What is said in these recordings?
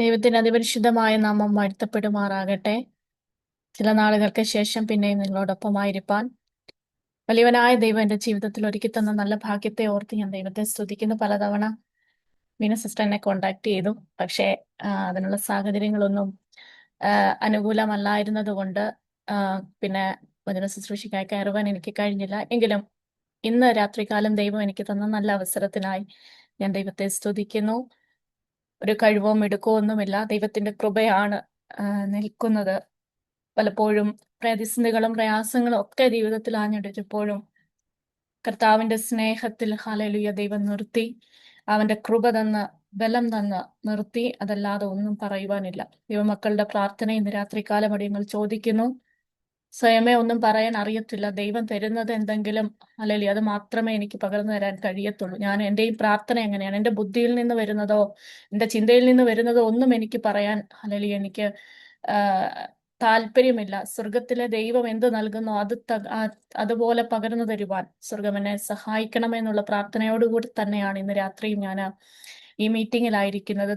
ദൈവത്തിന് അതിപരിശുദ്ധമായ നാമം വാഴ്ത്തപ്പെടുമാറാകട്ടെ. ചില നാളുകൾക്ക് ശേഷം പിന്നെയും നിങ്ങളോടൊപ്പമായിരിക്കാൻ വലിയവനായ ദൈവം എന്റെ ജീവിതത്തിൽ ഒരുക്കി തന്ന നല്ല ഭാഗ്യത്തെ ഓർത്ത് ഞാൻ ദൈവത്തെ സ്തുതിക്കുന്നു. പലതവണ മീന സിസ്റ്റർ എന്നെ കോണ്ടാക്ട് ചെയ്തു. പക്ഷേ അതിനുള്ള സാഹചര്യങ്ങളൊന്നും അനുകൂലമല്ലായിരുന്നത് കൊണ്ട് പിന്നെ വചന ശുശ്രൂഷയ്ക്കായി കയറുവാൻ എനിക്ക് കഴിഞ്ഞില്ല. എങ്കിലും ഇന്ന് രാത്രികാലം ദൈവം എനിക്ക് തന്ന നല്ല അവസരത്തിനായി ഞാൻ ദൈവത്തെ സ്തുതിക്കുന്നു. ഒരു കഴിവോ മിടുക്കോ ഒന്നുമില്ല, ദൈവത്തിന്റെ കൃപയാണ് നിൽക്കുന്നത്. പലപ്പോഴും പ്രതിസന്ധികളും പ്രയാസങ്ങളും ഒക്കെ ജീവിതത്തിൽ ആഞ്ഞടിച്ചപ്പോഴും കർത്താവിന്റെ സ്നേഹത്തിൽ ഹല്ലേലൂയ ദൈവം നിർത്തി. അവന്റെ കൃപ തന്ന് ബലം തന്ന് നിർത്തി. അതല്ലാതെ ഒന്നും പറയുവാനില്ല. ദൈവമക്കളുടെ പ്രാർത്ഥന ഇന്ന് രാത്രികാലം അടിയങ്ങൾ ചോദിക്കുന്നു. സ്വയമേ ഒന്നും പറയാൻ അറിയത്തില്ല. ദൈവം തരുന്നത് എന്തെങ്കിലും ഹല്ലേലൂയ അത് മാത്രമേ എനിക്ക് പകർന്നു തരാൻ കഴിയത്തുള്ളൂ. എന്റെയും പ്രാർത്ഥന എങ്ങനെയാണ്, എന്റെ ബുദ്ധിയിൽ നിന്ന് വരുന്നതോ എന്റെ ചിന്തയിൽ നിന്ന് വരുന്നതോ ഒന്നും എനിക്ക് പറയാൻ ഹല്ലേലൂയ എനിക്ക് താല്പര്യമില്ല. സ്വർഗത്തിലെ ദൈവം എന്ത് നൽകുന്നോ അതുപോലെ പകർന്നു തരുവാൻ സ്വർഗം എന്നെ സഹായിക്കണമെന്നുള്ള പ്രാർത്ഥനയോടുകൂടി തന്നെയാണ് ഇന്ന് രാത്രിയും ഞാൻ ഈ മീറ്റിംഗിലായിരിക്കുന്നത്.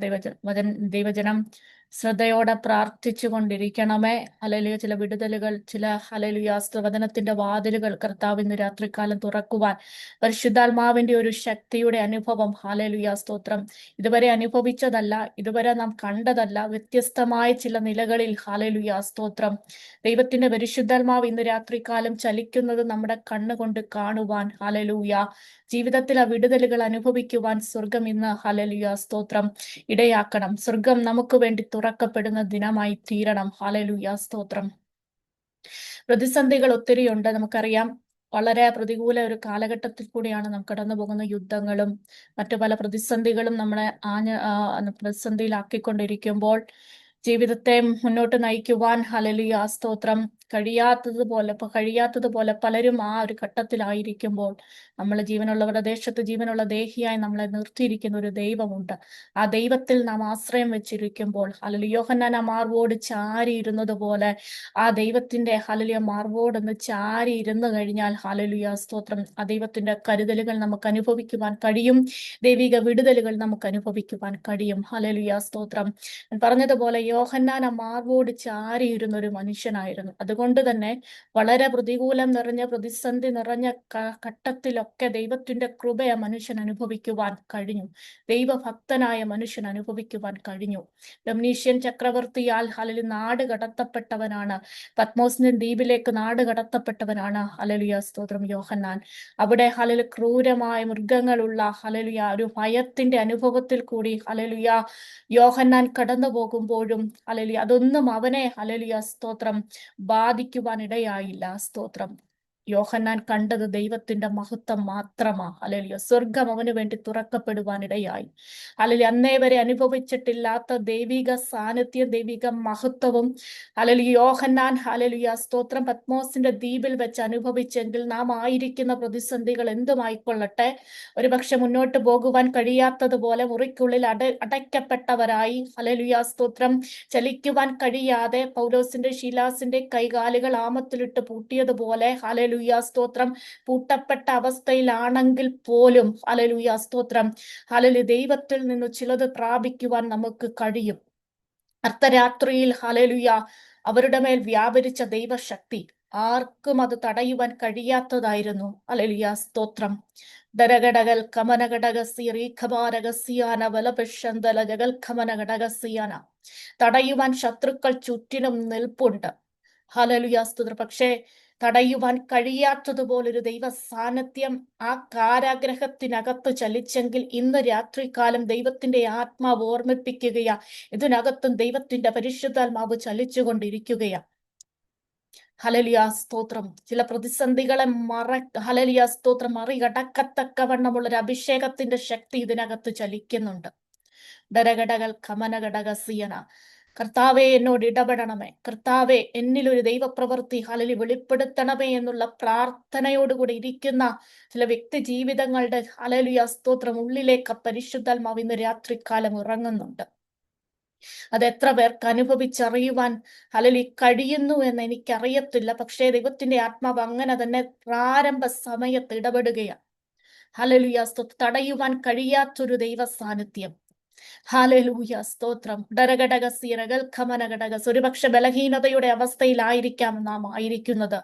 ദൈവജനം ശ്രദ്ധയോടെ പ്രാർത്ഥിച്ചു കൊണ്ടിരിക്കണമേ. ഹല്ലേലൂയ. ചില വിടുതലുകൾ, ചില ഹല്ലേലൂയ വചനത്തിന്റെ വാതിലുകൾ കർത്താവ് ഇന്ന് രാത്രികാലം തുറക്കുവാൻ പരിശുദ്ധാത്മാവിന്റെ ഒരു ശക്തിയുടെ അനുഭവം ഹല്ലേലൂയ സ്തോത്രം ഇതുവരെ അനുഭവിച്ചതല്ല, ഇതുവരെ നാം കണ്ടതല്ല. വ്യത്യസ്തമായ ചില നിലകളിൽ ഹല്ലേലൂയ സ്തോത്രം ദൈവത്തിന്റെ പരിശുദ്ധാത്മാവ് ഇന്ന് രാത്രികാലം ചലിക്കുന്നത് നമ്മുടെ കണ്ണുകൊണ്ട് കാണുവാൻ ഹല്ലേലൂയ ജീവിതത്തിൽ ആ വിടുതലുകൾ അനുഭവിക്കുവാൻ സ്വർഗം ഇന്ന് ഹല്ലേലൂയ സ്തോത്രം ഇടയാക്കണം. സ്വർഗം നമുക്ക് വേണ്ടി തുറക്കപ്പെടുന്ന ദിനമായി തീരണം. ഹല്ലേലൂയ സ്തോത്രം. പ്രതിസന്ധികൾ ഒത്തിരിയുണ്ട്, നമുക്കറിയാം. വളരെ പ്രതികൂല ഒരു കാലഘട്ടത്തിൽ കൂടിയാണ് നാം കടന്നു പോകുന്ന. യുദ്ധങ്ങളും മറ്റു പല പ്രതിസന്ധികളും നമ്മളെ പ്രതിസന്ധിയിലാക്കിക്കൊണ്ടിരിക്കുമ്പോൾ ജീവിതത്തെ മുന്നോട്ട് നയിക്കുവാൻ ഹല്ലേലൂയ സ്തോത്രം കഴിയാത്തതുപോലെ പലരും ആ ഒരു ഘട്ടത്തിലായിരിക്കുമ്പോൾ നമ്മൾ ജീവനുള്ളവരുടെ ദേശത്ത് ജീവനുള്ള ദേഹിയായി നമ്മളെ നിർത്തിയിരിക്കുന്ന ഒരു ദൈവമുണ്ട്. ആ ദൈവത്തിൽ നാം ആശ്രയം വെച്ചിരിക്കുമ്പോൾ ഹല്ലേലൂയ യോഹന്നാൻ ആ മാർവോട് ചാരി ഇരുന്നത് പോലെ ആ ദൈവത്തിന്റെ ഹല്ലേലൂയ മാർവോടൊന്ന് ചാരി ഇരുന്നു കഴിഞ്ഞാൽ ഹല്ലേലൂയ സ്തോത്രം ആ ദൈവത്തിന്റെ കരുതലുകൾ നമുക്ക് അനുഭവിക്കുവാൻ കഴിയും. ദൈവിക വിടുതലുകൾ നമുക്ക് അനുഭവിക്കുവാൻ കഴിയും. ഹല്ലേലൂയ സ്തോത്രം. ഞാൻ പറഞ്ഞതുപോലെ യോഹന്നാൻ ആ മാർവോട് ചാരിയിരുന്ന ഒരു മനുഷ്യനായിരുന്നു. അതുകൊണ്ട് തന്നെ വളരെ പ്രതികൂലം നിറഞ്ഞ പ്രതിസന്ധി നിറഞ്ഞ ഘട്ടത്തിലൊക്കെ ദൈവത്തിന്റെ കൃപ ആ മനുഷ്യൻ അനുഭവിക്കുവാൻ കഴിഞ്ഞു. ദൈവഭക്തനായ മനുഷ്യൻ അനുഭവിക്കുവാൻ കഴിഞ്ഞു. ഡൊമിനീഷ്യൻ ചക്രവർത്തിയാൽ ഹല്ലേലൂയ നാട് കടത്തപ്പെട്ടവനാണ്. പത്മോസിന്റെ ദ്വീപിലേക്ക് നാട് കടത്തപ്പെട്ടവനാണ് ഹല്ലേലൂയ സ്തോത്രം യോഹന്നാൻ. അവിടെ ഹല്ലേലൂയ ക്രൂരമായ മൃഗങ്ങളുള്ള ഹല്ലേലൂയ ഒരു ഭയത്തിന്റെ അനുഭവത്തിൽ കൂടി ഹല്ലേലൂയ യോഹന്നാൻ കടന്നു പോകുമ്പോഴും ഹല്ലേലൂയ അതൊന്നും അവനെ ഹല്ലേലൂയ സ്തോത്രം ബാധിക്കുവാൻ ഇടയായില്ല. സ്തോത്രം. യോഹന്നാൻ കണ്ടത് ദൈവത്തിന്റെ മഹത്വം മാത്രമാ. ഹല്ലേലൂയ സ്വർഗം അവന് വേണ്ടി തുറക്കപ്പെടുവാനിടയായി. ഹല്ലേലൂയ അന്നേ വരെ അനുഭവിച്ചിട്ടില്ലാത്ത ദൈവിക സാന്നിധ്യം, ദൈവിക മഹത്വവും ഹല്ലേലൂയ യോഹന്നാൻ ഹല്ലേലൂയ സ്തോത്രം പത്മോസിന്റെ ദ്വീപിൽ വെച്ച് അനുഭവിച്ചെങ്കിൽ നാം ആയിരിക്കുന്ന പ്രതിസന്ധികൾ എന്തുമായിക്കൊള്ളട്ടെ, ഒരുപക്ഷെ മുന്നോട്ട് പോകുവാൻ കഴിയാത്തതുപോലെ മുറിക്കുള്ളിൽ അടയ്ക്കപ്പെട്ടവരായി ഹല്ലേലൂയ സ്തോത്രം ചലിക്കുവാൻ കഴിയാതെ പൗലോസിന്റെ ശീലാസിന്റെ കൈകാലുകൾ ആമത്തിലിട്ട് പൂട്ടിയതുപോലെ ഹല്ലേലൂയ സ്തോത്രം പൂട്ടപ്പെട്ട അവസ്ഥയിലാണെങ്കിൽ പോലും ഹല്ലേലൂയ സ്തോത്രം ഹല്ലേലൂയ ദൈവത്തിൽ നിന്ന് ചിലത് പ്രാപിക്കുവാൻ നമുക്ക് കഴിയും. അർദ്ധരാത്രിയിൽ ഹല്ലേലൂയ അവരുടെ മേൽ വ്യാപരിച്ച ദൈവശക്തി ആർക്കും അത് തടയുവാൻ കഴിയാത്തതായിരുന്നു. ഹല്ലേലൂയ സ്തോത്രം. ദരഘടകൽ കമനഘടകസിയന വലപക്ഷന്തല ജഗൽ ഖമനഘടകസിയന തടയുവാൻ ശത്രുക്കൾ ചുറ്റിനും നിൽപ്പുണ്ട്. ഹല്ലേലൂയ സ്തോത്രം. പക്ഷേ തടയുവാൻ കഴിയാത്തതുപോലൊരു ദൈവ സാന്നിധ്യം ആ കാരാഗ്രഹത്തിനകത്ത് ചലിച്ചെങ്കിൽ ഇന്ന് രാത്രികാലം ദൈവത്തിന്റെ ആത്മാവ് ഓർമ്മിപ്പിക്കുകയാ, ഇതിനകത്തും ദൈവത്തിന്റെ പരിശുദ്ധാത്മാവ് ചലിച്ചുകൊണ്ടിരിക്കുകയാ. ഹല്ലേലൂയ സ്തോത്രം. ചില പ്രതിസന്ധികളെ ഹല്ലേലൂയ സ്തോത്രം മറികടക്കത്തക്കവണ്ണമുള്ള ഒരു അഭിഷേകത്തിന്റെ ശക്തി ഇതിനകത്ത് ചലിക്കുന്നുണ്ട്. ഡരഘടകൾ കമനഘടകസിയന കർത്താവെ എന്നോട് ഇടപെടണമേ, കർത്താവെ എന്നിലൊരു ദൈവപ്രവൃത്തി ഹല്ലേലൂയ വെളിപ്പെടുത്തണമേ എന്നുള്ള പ്രാർത്ഥനയോടുകൂടി ഇരിക്കുന്ന ചില വ്യക്തി ജീവിതങ്ങളുടെ ഹല്ലേലൂയ സ്തോത്രം ഉള്ളിലേക്ക് പരിശുദ്ധാത്മാവ് ഇന്ന് രാത്രികാലം ഇറങ്ങുന്നുണ്ട്. അത് എത്ര പേർക്ക് അനുഭവിച്ചറിയുവാൻ ഹല്ലേലൂയ കഴിയുന്നു എന്ന് എനിക്കറിയത്തില്ല. പക്ഷേ ദൈവത്തിന്റെ ആത്മാവ് അങ്ങനെ തന്നെ പ്രാരംഭ സമയത്ത് ഇടപെടുകയാണ്. ഹല്ലേലൂയ തടയുവാൻ കഴിയാത്തൊരു ദൈവ സാന്നിധ്യം. ഹാലേലൂയ, സ്തോത്രം. ഡരഘടകസിരകൾ ഖമനഘടകസ്. ഒരുപക്ഷെ ബലഹീനതയുടെ അവസ്ഥയിലായിരിക്കാം നാം ആയിരിക്കുന്നത്.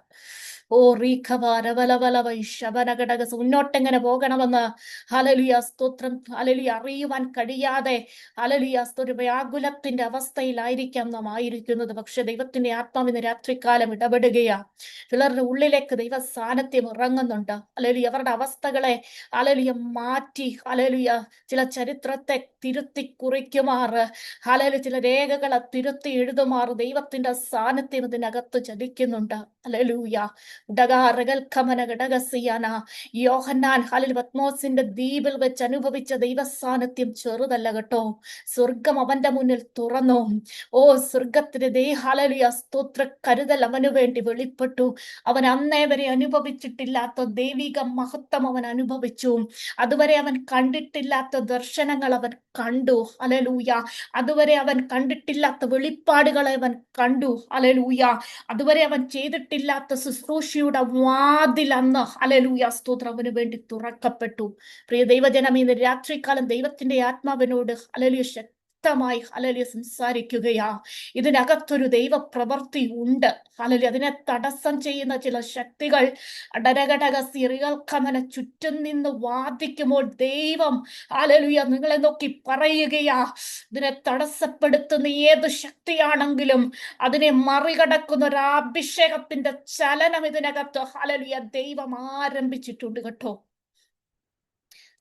ഓ റീഖബാരവലവലവൈശബനഘടകസ്. മുന്നോട്ടെങ്ങനെ പോകണമെന്ന് ഹല്ലേലൂയ, സ്തോത്രം, ഹല്ലേലൂയ, അറിയുവാൻ കഴിയാതെ ഹല്ലേലൂയ, ഒരു വ്യാകുലത്തിന്റെ അവസ്ഥയിലായിരിക്കാം നാം ആയിരിക്കുന്നത്. പക്ഷെ ദൈവത്തിന്റെ ആത്മാവിന് രാത്രികാലം ഇടപെടുകയാ. ചിലരുടെ ഉള്ളിലേക്ക് ദൈവ സാന്നിധ്യം ഇറങ്ങുന്നുണ്ട്. ഹല്ലേലൂയ, അവരുടെ അവസ്ഥകളെ ഹല്ലേലൂയ മാറ്റി ഹല്ലേലൂയ ചില ചരിത്രത്തെ തിരുത്തി കുറിക്കുമാറ് ഹല്ലേലൂയ ചില രേഖകളെ തിരുത്തി എഴുതുമാറ് ദൈവത്തിന്റെ സാന്നിധ്യം ഇതിനകത്ത് ചലിക്കുന്നുണ്ട്. ഹല്ലേലൂയ. ഉടകാറകൽക്കമനഘടകസിയാന. യോഹന്നാൻ ഹല്ലേലൂയ പത്മോസിന്റെ ദ്വീപിൽ വെച്ച് അനുഭവിച്ച ദൈവ സാന്നിധ്യം ചെറുതല്ല കേട്ടോ. സ്വർഗം അവന്റെ മുന്നിൽ തുറന്നു. ഓ സ്വർഗത്തിന്റെ ഹല്ലേലൂയ, സ്തോത്ര കരുതൽ അവനു വേണ്ടി വെളിപ്പെട്ടു. അവൻ അന്നേ വരെ അനുഭവിച്ചിട്ടില്ലാത്ത ദൈവിക മഹത്വം അവൻ അനുഭവിച്ചു. അതുവരെ അവൻ കണ്ടിട്ടില്ലാത്ത ദർശനങ്ങൾ അവൻ കണ്ടു. ഹല്ലേലൂയ. അതുവരെ അവൻ കണ്ടിട്ടില്ലാത്ത വെളിപ്പാടുകളെ അവൻ കണ്ടു. ഹല്ലേലൂയ. അതുവരെ അവൻ ചെയ്തിട്ടില്ലാത്ത ശുശ്രൂഷയുടെ വാതിൽ അന്ന് ഹല്ലേലൂയ, സ്തോത്രം, അവന് വേണ്ടി തുറക്കപ്പെട്ടു. പ്രിയ ദൈവജനം, ഇന്ന് രാത്രികാലം ദൈവത്തിന്റെ ആത്മാവിനോട് ഹല്ലേലൂയ ശക്തമായി ഹല്ലേലൂയ സംസാരിക്കുകയാ. ഇതിനകത്തൊരു ദൈവ പ്രവൃത്തി ഉണ്ട്. ഹല്ലേലൂയ. അതിനെ തടസ്സം ചെയ്യുന്ന ചില ശക്തികൾ അടരകടക സിറികൾക്കങ്ങനെ ചുറ്റും നിന്ന് വാദിക്കുമ്പോൾ ദൈവം ഹല്ലേലൂയ നിങ്ങളെ നോക്കി പറയുകയാ, ഇതിനെ തടസ്സപ്പെടുത്തുന്ന ഏത് ശക്തിയാണെങ്കിലും അതിനെ മറികടക്കുന്ന ഒരു അഭിഷേകത്തിന്റെ ചലനം ഇതിനകത്ത് ഹല്ലേലൂയ ദൈവം ആരംഭിച്ചിട്ടുണ്ട് കേട്ടോ.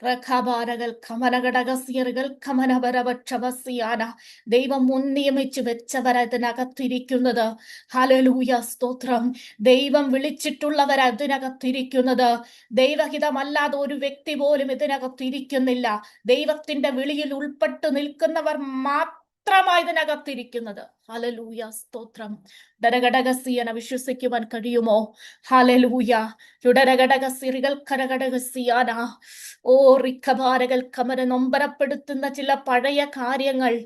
റഖാബാരകൾ ഖമനഘടകസിയറുകൾ ഖമനപരപക്ഷവസിയാന. ദൈവം മുൻനിയമിച്ചു വെച്ചവരതിനകത്തിരിക്കുന്നത്. ഹല്ലേലൂയ, സ്തോത്രം. ദൈവം വിളിച്ചിട്ടുള്ളവരതിനകത്തിരിക്കുന്നത്. ദൈവഹിതമല്ലാതെ ഒരു വ്യക്തി പോലും ഇതിനകത്തിരിക്കുന്നില്ല. ദൈവത്തിന്റെ വിളിയിൽ ഉൾപ്പെട്ടു നിൽക്കുന്നവർ മാത്രമായി ഇതിനകത്തിരിക്കുന്നത്. ഹല്ലേലൂയ, സ്തോത്രം. ഡരഘടകസിയന വിശ്വസിക്കുവാൻ കഴിയുമോ? ഹല്ലേലൂയ. ചുടരഘടകസിറികൾ കരഘടകസിയാന. ഓ റിക്കഭാരകൾ കമര നൊമ്പരപ്പെടുത്തുന്ന ചില പഴയ കാര്യങ്ങൾ,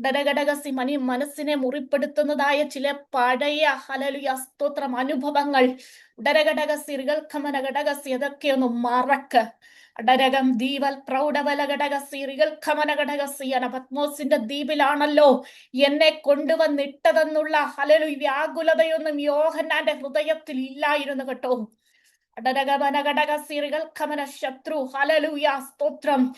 ഡരഘടകസി മനസ്സിനെ മുറിപ്പെടുത്തുന്നതായ ചില പഴയ ഹല്ലേലൂയ, സ്തോത്രം, അനുഭവങ്ങൾ, ഡരഘടകസിറികൾ കമന ഘടകസി, അതൊക്കെ ഒന്ന് മറക്ക്. ഡരകം ദീവൽ പ്രൗഢബല ഘടകസിറികൾ കമന ഘടകസിയന. പത്മോസിന്റെ ദ്വീപിലാണല്ലോ എന്നെ കൊണ്ടുവന്നിട്ടതെന്നുള്ള ഹല്ലേലൂയ വ്യാകുലതയൊന്നും യോഹന്നാന്റെ ഹൃദയത്തിൽ ഇല്ലായിരുന്നു കേട്ടോ. ശത്രു ഹല്ലേലൂയ, സ്തോത്രം,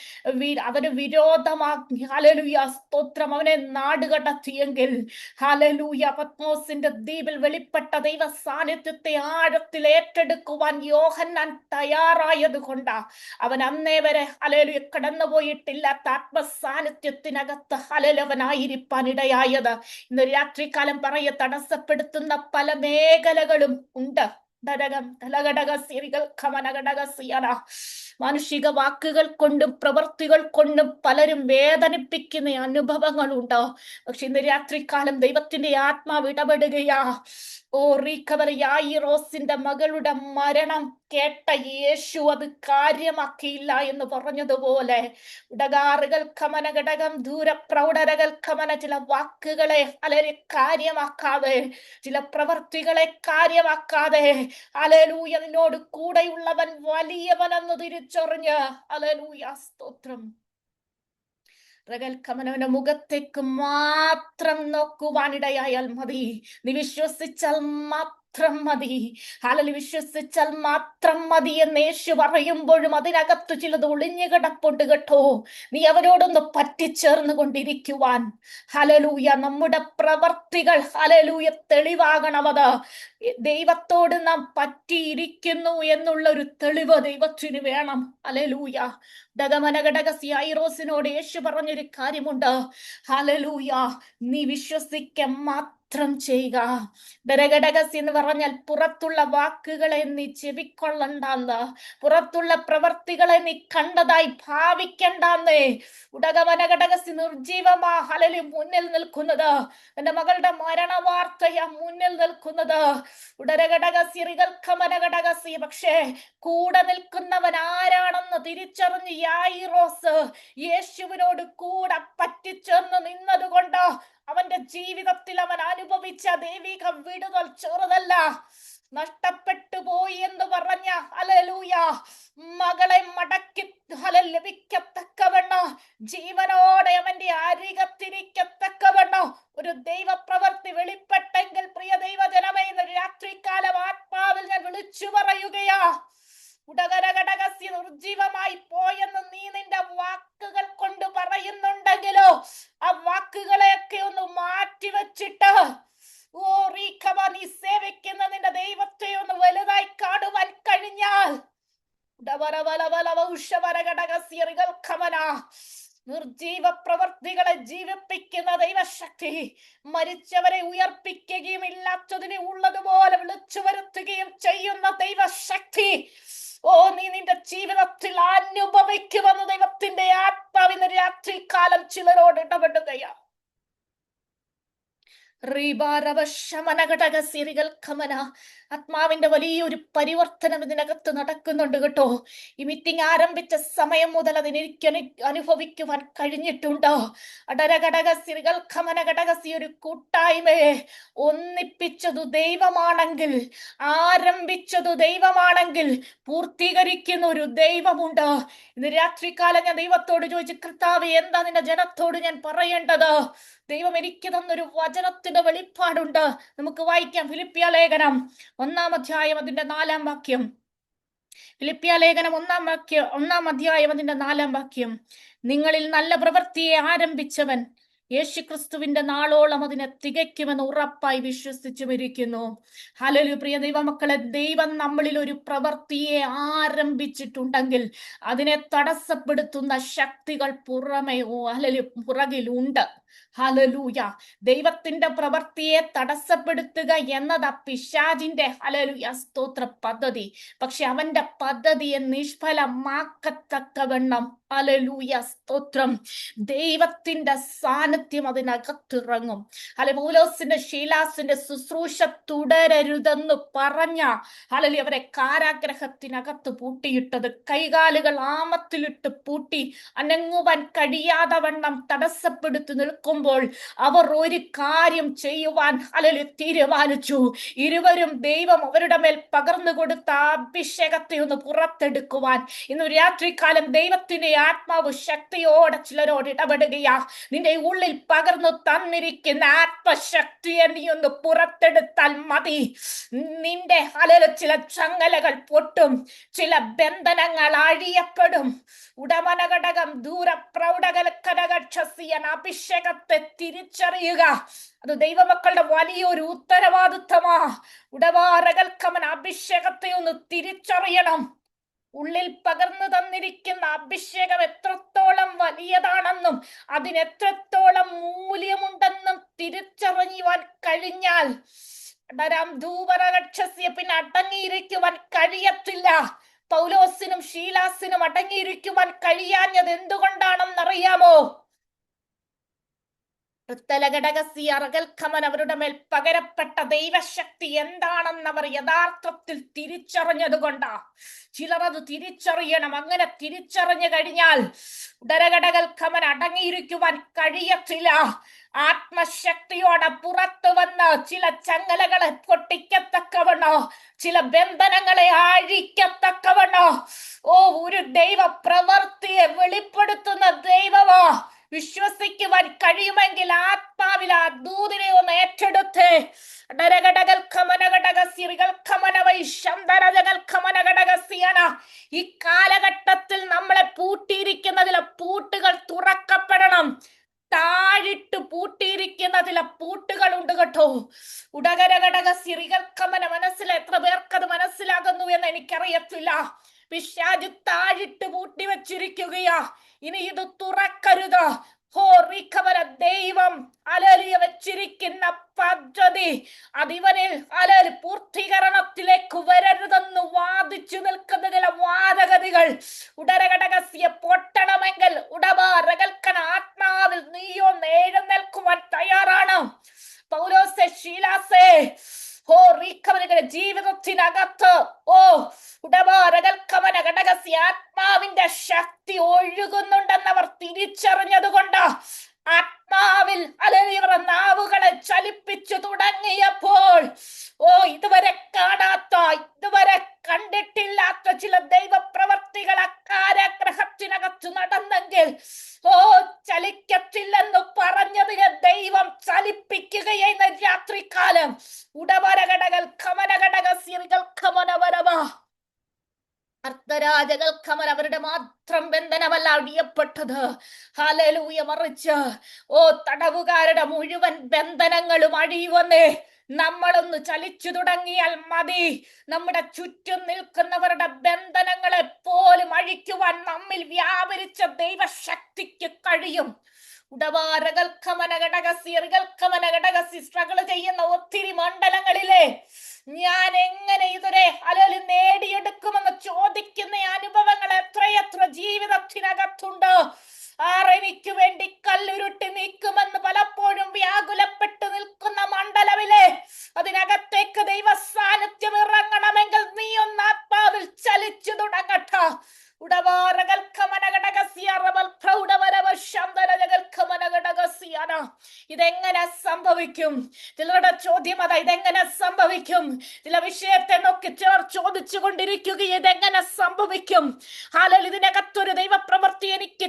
അവന് വിരോധമാക്കി ഹല്ലേലൂയ, സ്തോത്രം, അവനെ നാടുകടത്തിയെങ്കിൽ ഹല്ലേലൂയ പത്മോസിന്റെ ദ്വീപിൽ വെളിപ്പെട്ട ദൈവ സാന്നിധ്യത്തെ ആഴത്തിൽ ഏറ്റെടുക്കുവാൻ യോഹന്നാൻ തയ്യാറായത് കൊണ്ടാ അവൻ അന്നേ വരെ ഹല്ലേലൂയ കടന്നുപോയിട്ടില്ലാത്ത ആത്മസാന്നിധ്യത്തിനകത്ത് ഹല്ലേലൂയവനായിരിക്കാൻ ഇടയായത്. ഇന്ന് രാത്രികാലം പറയ തടസ്സപ്പെടുത്തുന്ന പല മേഖലകളും ഉണ്ട്. മാനുഷിക വാക്കുകൾ കൊണ്ടും പ്രവർത്തികൾ കൊണ്ടും പലരും വേദനിപ്പിക്കുന്ന അനുഭവങ്ങളുണ്ടോ? പക്ഷെ ഇന്ന് രാത്രികാലം ദൈവത്തിന്റെ ആത്മാവ് ഇടപെടുകയാ. ഓ യായിറോസിന്റെ മകളുടെ മരണം കേട്ട യേശു അത് കാര്യമാക്കിയില്ല എന്ന് പറഞ്ഞതുപോലെ ഉടകാറുകൾ ഖമന ഘടകം ദൂര പ്രൗഢരകൾ ഖമന ചില വാക്കുകളെ അല്ലെങ്കിൽ കാര്യമാക്കാതെ, ചില പ്രവർത്തികളെ കാര്യമാക്കാതെ ഹല്ലേലൂയ നിന്നോട് കൂടെയുള്ളവൻ വലിയവനെന്ന് തിരിച്ചറിഞ്ഞ് ഹല്ലേലൂയ, സ്തോത്രം, പ്രഗൽഭമനവന്റെ മുഖത്തേക്ക് മാത്രം നോക്കുവാനിടയായാൽ മതി. നീ വിശ്വസിച്ചാൽ മാത്രം മതി. ഹല്ലേലൂയ, വിശ്വസിച്ചാൽ മാത്രം മതി എന്ന് യേശു പറയുമ്പോഴും അതിനകത്ത് ചിലത് ഒളിഞ്ഞു കിടപ്പുണ്ട് കേട്ടോ. നീ അവരോടൊന്ന് പറ്റിച്ചേർന്ന് കൊണ്ടിരിക്കുവാൻ. ഹല്ലേലൂയ, നമ്മുടെ പ്രവർത്തികൾ ഹല്ലേലൂയ തെളിവാകണമത്. ദൈവത്തോട് നാം പറ്റിയിരിക്കുന്നു എന്നുള്ള ഒരു തെളിവ് ദൈവത്തിന് വേണം. ഹല്ലേലൂയ. ഐറോസിനോട് യേശു പറഞ്ഞൊരു കാര്യമുണ്ട്. ഹല്ലേലൂയ, നീ വിശ്വസിക്ക മാത്രം ചെയ്യുക. ഡരഘടകസ് എന്ന് പറഞ്ഞാൽ പുറത്തുള്ള വാക്കുകളെ നീ ചെവിക്കൊള്ളണ്ടെന്ന്, പുറത്തുള്ള പ്രവർത്തികളെ നീ കണ്ടതായി ഭാവിക്കണ്ടെന്നേ. ഉടകവനഘടകസി നിർജീവമാ ഹല്ലേലൂയ മുന്നിൽ നിൽക്കുന്നത്. എന്റെ മകളുടെ മരണവാർത്തയാ മുന്നിൽ നിൽക്കുന്നത്. ഉടരഘടകസിറികൾക്കമനഘടകസി. പക്ഷേ കൂടെ നിൽക്കുന്നവൻ ആരാണെന്ന് തിരിച്ചറിഞ്ഞ് യായിറോസ് യേശുവിനോട് കൂടെ പറ്റിച്ചേർന്ന് നിന്നതുകൊണ്ട് അവന്റെ ജീവിതത്തിൽ അവൻ അനുഭവിച്ച ദൈവിക വിടുതൽ ചെറുതല്ല. നഷ്ടപ്പെട്ടു പോയി എന്ന് പറഞ്ഞ ഹല്ലേലൂയ മകളെ മടക്കി ലഭിക്കത്തക്കവണ്ണം ജീവനോടെ അവന്റെ അരികത്തിരിക്കത്തക്കവണ്ണം ഒരു ദൈവപ്രവൃത്തി വെളിപ്പെട്ടെങ്കിൽ പ്രിയ ദൈവജനമേ, ഇന്ന് രാത്രികാലം ആത്മാവിൽ ഞാൻ വിളിച്ചു പറയുകയാ, ഉടകരഘടകസ്യ നിർജീവമായി പോയെന്ന് നീ നിന്റെ വാക്കുകൾ കൊണ്ട് പറയുന്നുണ്ടെങ്കിലോ ആ വാക്കുകളെയൊക്കെ ഒന്ന് മാറ്റിവെച്ചിട്ട് നീ സേവിക്കുന്ന നിന്റെ ദൈവത്തെ ഒന്ന് വലുതായി കാണുവാൻ കഴിഞ്ഞാൽ നിർജീവ പ്രവർത്തികളെ ജീവിപ്പിക്കുന്ന ദൈവശക്തി, മരിച്ചവരെ ഉയർപ്പിക്കുകയും ഇല്ലാത്തതിനെ ഉള്ളതുപോലെ വിളിച്ചു വരുത്തുകയും ചെയ്യുന്ന ദൈവശക്തി നീ നിന്റെ ജീവിതത്തിൽ അനുഭവിക്കുമെന്ന് ദൈവത്തിന്റെ ആത്മാവിന് രാത്രികാലം ചിലരോട് ഇടപെടുകയാണ്. ആത്മാവിന്റെ വലിയൊരു പരിവർത്തനം ഇതിനകത്ത് നടക്കുന്നുണ്ട് കേട്ടോ. ഈ മീറ്റിംഗ് ആരംഭിച്ച സമയം മുതൽ അതിനെനിക്ക് അനുഭവിക്കുവാൻ കഴിഞ്ഞിട്ടുണ്ടോ? അടരഘടകസികൾ ഖമനഘടകസി ഒരു കൂട്ടായ്മയെ ഒന്നിപ്പിച്ചതു ദൈവമാണെങ്കിൽ, ആരംഭിച്ചതു ദൈവമാണെങ്കിൽ പൂർത്തീകരിക്കുന്ന ഒരു ദൈവമുണ്ട്. ഇന്ന് രാത്രികാലം ഞാൻ ദൈവത്തോട് ചോദിച്ചു, കർത്താവേ, എന്താ നിന്റെ ജനത്തോട് ഞാൻ പറയേണ്ടത്? ദൈവം എനിക്ക് തന്നൊരു വചനത്തിന്റെ വെളിപ്പാടുണ്ട്. നമുക്ക് വായിക്കാം. ഫിലിപ്പിയ ലേഖനം 1-ാം അധ്യായം അതിന്റെ 4-ാം വാക്യം. ഫിലിപ്പിയ ലേഖനം 1-ാം അധ്യായം അതിന്റെ 4-ാം വാക്യം. നിങ്ങളിൽ നല്ല പ്രവൃത്തിയെ ആരംഭിച്ചവൻ യേശുക്രിസ്തുവിന്റെ നാളോളം അതിനെ തികയ്ക്കുമെന്ന് ഉറപ്പായി വിശ്വസിച്ചുമിരിക്കുന്നു. ഹല്ലേലൂയ. പ്രിയ ദൈവമക്കളെ, ദൈവം നമ്മളിൽ ഒരു പ്രവൃത്തിയെ ആരംഭിച്ചിട്ടുണ്ടെങ്കിൽ അതിനെ തടസ്സപ്പെടുത്തുന്ന ശക്തികൾ പുറകിലുണ്ട്. ഹല്ലേലൂയ. ദൈവത്തിന്റെ പ്രവൃത്തിയെ തടസ്സപ്പെടുത്തുക എന്നത് പിശാചിന്റെ ഹല്ലേലൂയ സ്തോത്ര പദ്ധതി. പക്ഷെ അവന്റെ പദ്ധതിയെ നിഷ്ഫലമാക്കത്തക്കവണ്ണം ഹല്ലേലൂയ സ്തോത്രം ദൈവത്തിന്റെ സാന്നിധ്യം അതിനകത്തിറങ്ങും. പൗലോസിന്റെ ശീലാസിന്റെ ശുശ്രൂഷ തുടരരുതെന്ന് പറഞ്ഞ ഹല്ലേലൂയ അവരെ കാരാഗ്രഹത്തിനകത്ത് പൂട്ടിയിട്ടത്, കൈകാലുകൾ ആമത്തിലിട്ട് പൂട്ടി അനങ്ങുവാൻ കഴിയാതെ വണ്ണം തടസ്സപ്പെടുത്തി നിൽക്കുമ്പോൾ അവർ ഒരു കാര്യം ചെയ്യുവാൻ ഹല്ലേലൂയ തീരുമാനിച്ചു. ഇരുവരും ദൈവം അവരുടെ മേൽ പകർന്നു കൊടുത്ത അഭിഷേകത്തെ ഒന്ന് പുറത്തെടുക്കുവാൻ ഇന്ന് രാത്രികാലം ദൈവത്തിന്റെ ആത്മാവ് ശക്തിയോടെ ചിലരോട് ഇടപെടുകയാ. നിന്റെ ഉള്ളിൽ പകർന്നു തന്നിരിക്കുന്ന ആത്മശക്തിയെ നീ ഒന്ന് പുറത്തെടുത്താൽ മതി. നിന്റെ ചില ചങ്ങലകൾ പൊട്ടും, ചില ബന്ധനങ്ങൾ അഴിയപ്പെടും. ഉടമനഘടകം ദൂര പ്രൗഢകലക്കനകക്ഷസിയൻ അഭിഷേകത്തെ തിരിച്ചറിയുക, അത് ദൈവമക്കളുടെ വലിയൊരു ഉത്തരവാദിത്തമാ. ഉടവാരകൽക്കമൻ അഭിഷേകത്തെ ഒന്ന് തിരിച്ചറിയണം. ഉള്ളിൽ പകർന്നു തന്നിരിക്കുന്ന അഭിഷേകം എത്രത്തോളം വലിയതാണെന്നും അതിനെത്രത്തോളം മൂല്യമുണ്ടെന്നും തിരിച്ചറിയുവാൻ കഴിഞ്ഞാൽ പിന്നെ അടങ്ങിയിരിക്കുവാൻ കഴിയത്തില്ല. പൗലോസിനും ശീലാസിനും അടങ്ങിയിരിക്കുവാൻ കഴിയാഞ്ഞത് എന്തുകൊണ്ടാണെന്നറിയാമോ? അവരുടെ മേൽ പകരപ്പെട്ട ദൈവശക്തി എന്താണെന്ന് അവർ യഥാർത്ഥത്തിൽ തിരിച്ചറിഞ്ഞതുകൊണ്ടാ. ചിലർ അത് തിരിച്ചറിയണം. അങ്ങനെ തിരിച്ചറിഞ്ഞു കഴിഞ്ഞാൽ ഉദരഘടകൽക്കമൻ അടങ്ങിയിരിക്കുവാൻ കഴിയത്തില്ല. ആത്മശക്തിയോടെ പുറത്തു വന്ന് ചില ചങ്ങലകളെ പൊട്ടിക്കത്തക്കവണ്ണോ, ചില ബന്ധനങ്ങളെ അഴിക്കത്തക്കവണ്ണോ ഒരു ദൈവ പ്രവൃത്തിയെ വെളിപ്പെടുത്തുന്ന ദൈവമോ വിശ്വസിക്കുവാൻ കഴിയുമെങ്കിൽ ആത്മാവിൽ ആ ദൂതിനെ ഒന്ന് ഏറ്റെടുത്ത് ഈ കാലഘട്ടത്തിൽ നമ്മളെ പൂട്ടിയിരിക്കുന്നതിലെ പൂട്ടുകൾ തുറക്കപ്പെടണം. താഴിട്ട് പൂട്ടിയിരിക്കുന്നതിലെ പൂട്ടുകളുണ്ട് കേട്ടോ. ഉടകരഘടകസിറികൽക്കമന മനസ്സിൽ എത്ര പേർക്കത് മനസ്സിലാകുന്നു എന്ന് എനിക്കറിയത്തില്ല. പിശാച് താഴിട്ട് പൂട്ടി വെച്ചിരിക്കുകയാ. ഇനി ഇത് തുറക്കരുത്. ദൈവം അലലിയ വെച്ചിരിക്കുന്ന പദ്ധതി അതിവനിൽ പൂർത്തീകരണത്തിലേക്ക് വരരുതെന്ന് വാദിച്ചു നിൽക്കുന്ന ചില വാദഗതികൾ ഉടരഘടകസ്യ പൊട്ടണമെങ്കിൽ ഉടവാരകൽക്കന ആത്മാവിൽ നീയോ എഴുന്നേൽക്കുവാൻ തയ്യാറാണ്. പൗലോസേ, ശീലാസേ, ജീവിതത്തിനകത്ത് ആത്മാവിന്റെ ശക്തി ഒഴുകുന്നുണ്ടെന്നവർ തിരിച്ചറിഞ്ഞതുകൊണ്ട് ആത്മാവിൽ അലറിയവർ നാവുകളെ ചലിപ്പിച്ചു തുടങ്ങിയപ്പോൾ, ഇതുവരെ കാണാത്ത, ഇതുവരെ കണ്ടിട്ടില്ലാത്ത ചില ദൈവപ്രവർത്തികൾ കാരാഗ്രഹത്തിനകത്ത് നടന്നെങ്കിൽ, ചലിക്കത്തില്ലെന്ന് പറഞ്ഞതിനെ ദൈവം ചലിപ്പിക്കുകയെന്ന രാത്രികാലം ഉടവരകടകൾ ഖമനകടക സിറികൾ ഖമനവരവ അർദ്ധരാജകൾക്കമർ അവരുടെ മാത്രം ബന്ധനമല്ല അടിയപ്പെട്ടത്. ഹല്ലേലൂയ. മറിച്ച് തടവുകാരുടെ മുഴുവൻ ബന്ധനങ്ങളും അഴിയുവന്നേ. നമ്മളൊന്ന് ചലിച്ചു തുടങ്ങിയാൽ മതി. നമ്മുടെ ചുറ്റും നിൽക്കുന്നവരുടെ ബന്ധനങ്ങളെ പോലും അഴിക്കുവാൻ നമ്മിൽ വ്യാപരിച്ച ദൈവശക്തിക്ക് കഴിയും. സ്ട്രഗിൾ ചെയ്യുന്ന ഒത്തിരി മണ്ഡലങ്ങളിലെ ഞാൻ എങ്ങനെ ഇതുവരെ അല്ലെങ്കിൽ നേടിയെടുക്കുമെന്ന് ചോദിക്കുന്ന അനുഭവങ്ങൾ എത്രയെത്ര ജീവിതത്തിനകത്തുണ്ട്. എനിക്ക് വേണ്ടി കല്ലുരുട്ടി നീക്കുമെന്ന് പലപ്പോഴും വ്യാകുലപ്പെട്ടു നിൽക്കുന്ന മണ്ഡലമിലെ അതിനകത്തേക്ക് ദൈവ സാന്നിധ്യം ഇറങ്ങണമെങ്കിൽ നീ ഒന്ന് ആത്മാവിൽ ചലിച്ചു തുടങ്ങട്ട. ഇതെങ്ങനെ സംഭവിക്കും? ചിലരുടെ ചോദ്യം അതാ, ഇതെങ്ങനെ സംഭവിക്കും? ചില വിഷയത്തെ നോക്കി ചിലർ ചോദിച്ചു കൊണ്ടിരിക്കുകയും ഇതെങ്ങനെ സംഭവിക്കും? ഹാലൽ ഇതിനകത്തൊരു ദൈവപ്രവൃത്തി എനിക്ക്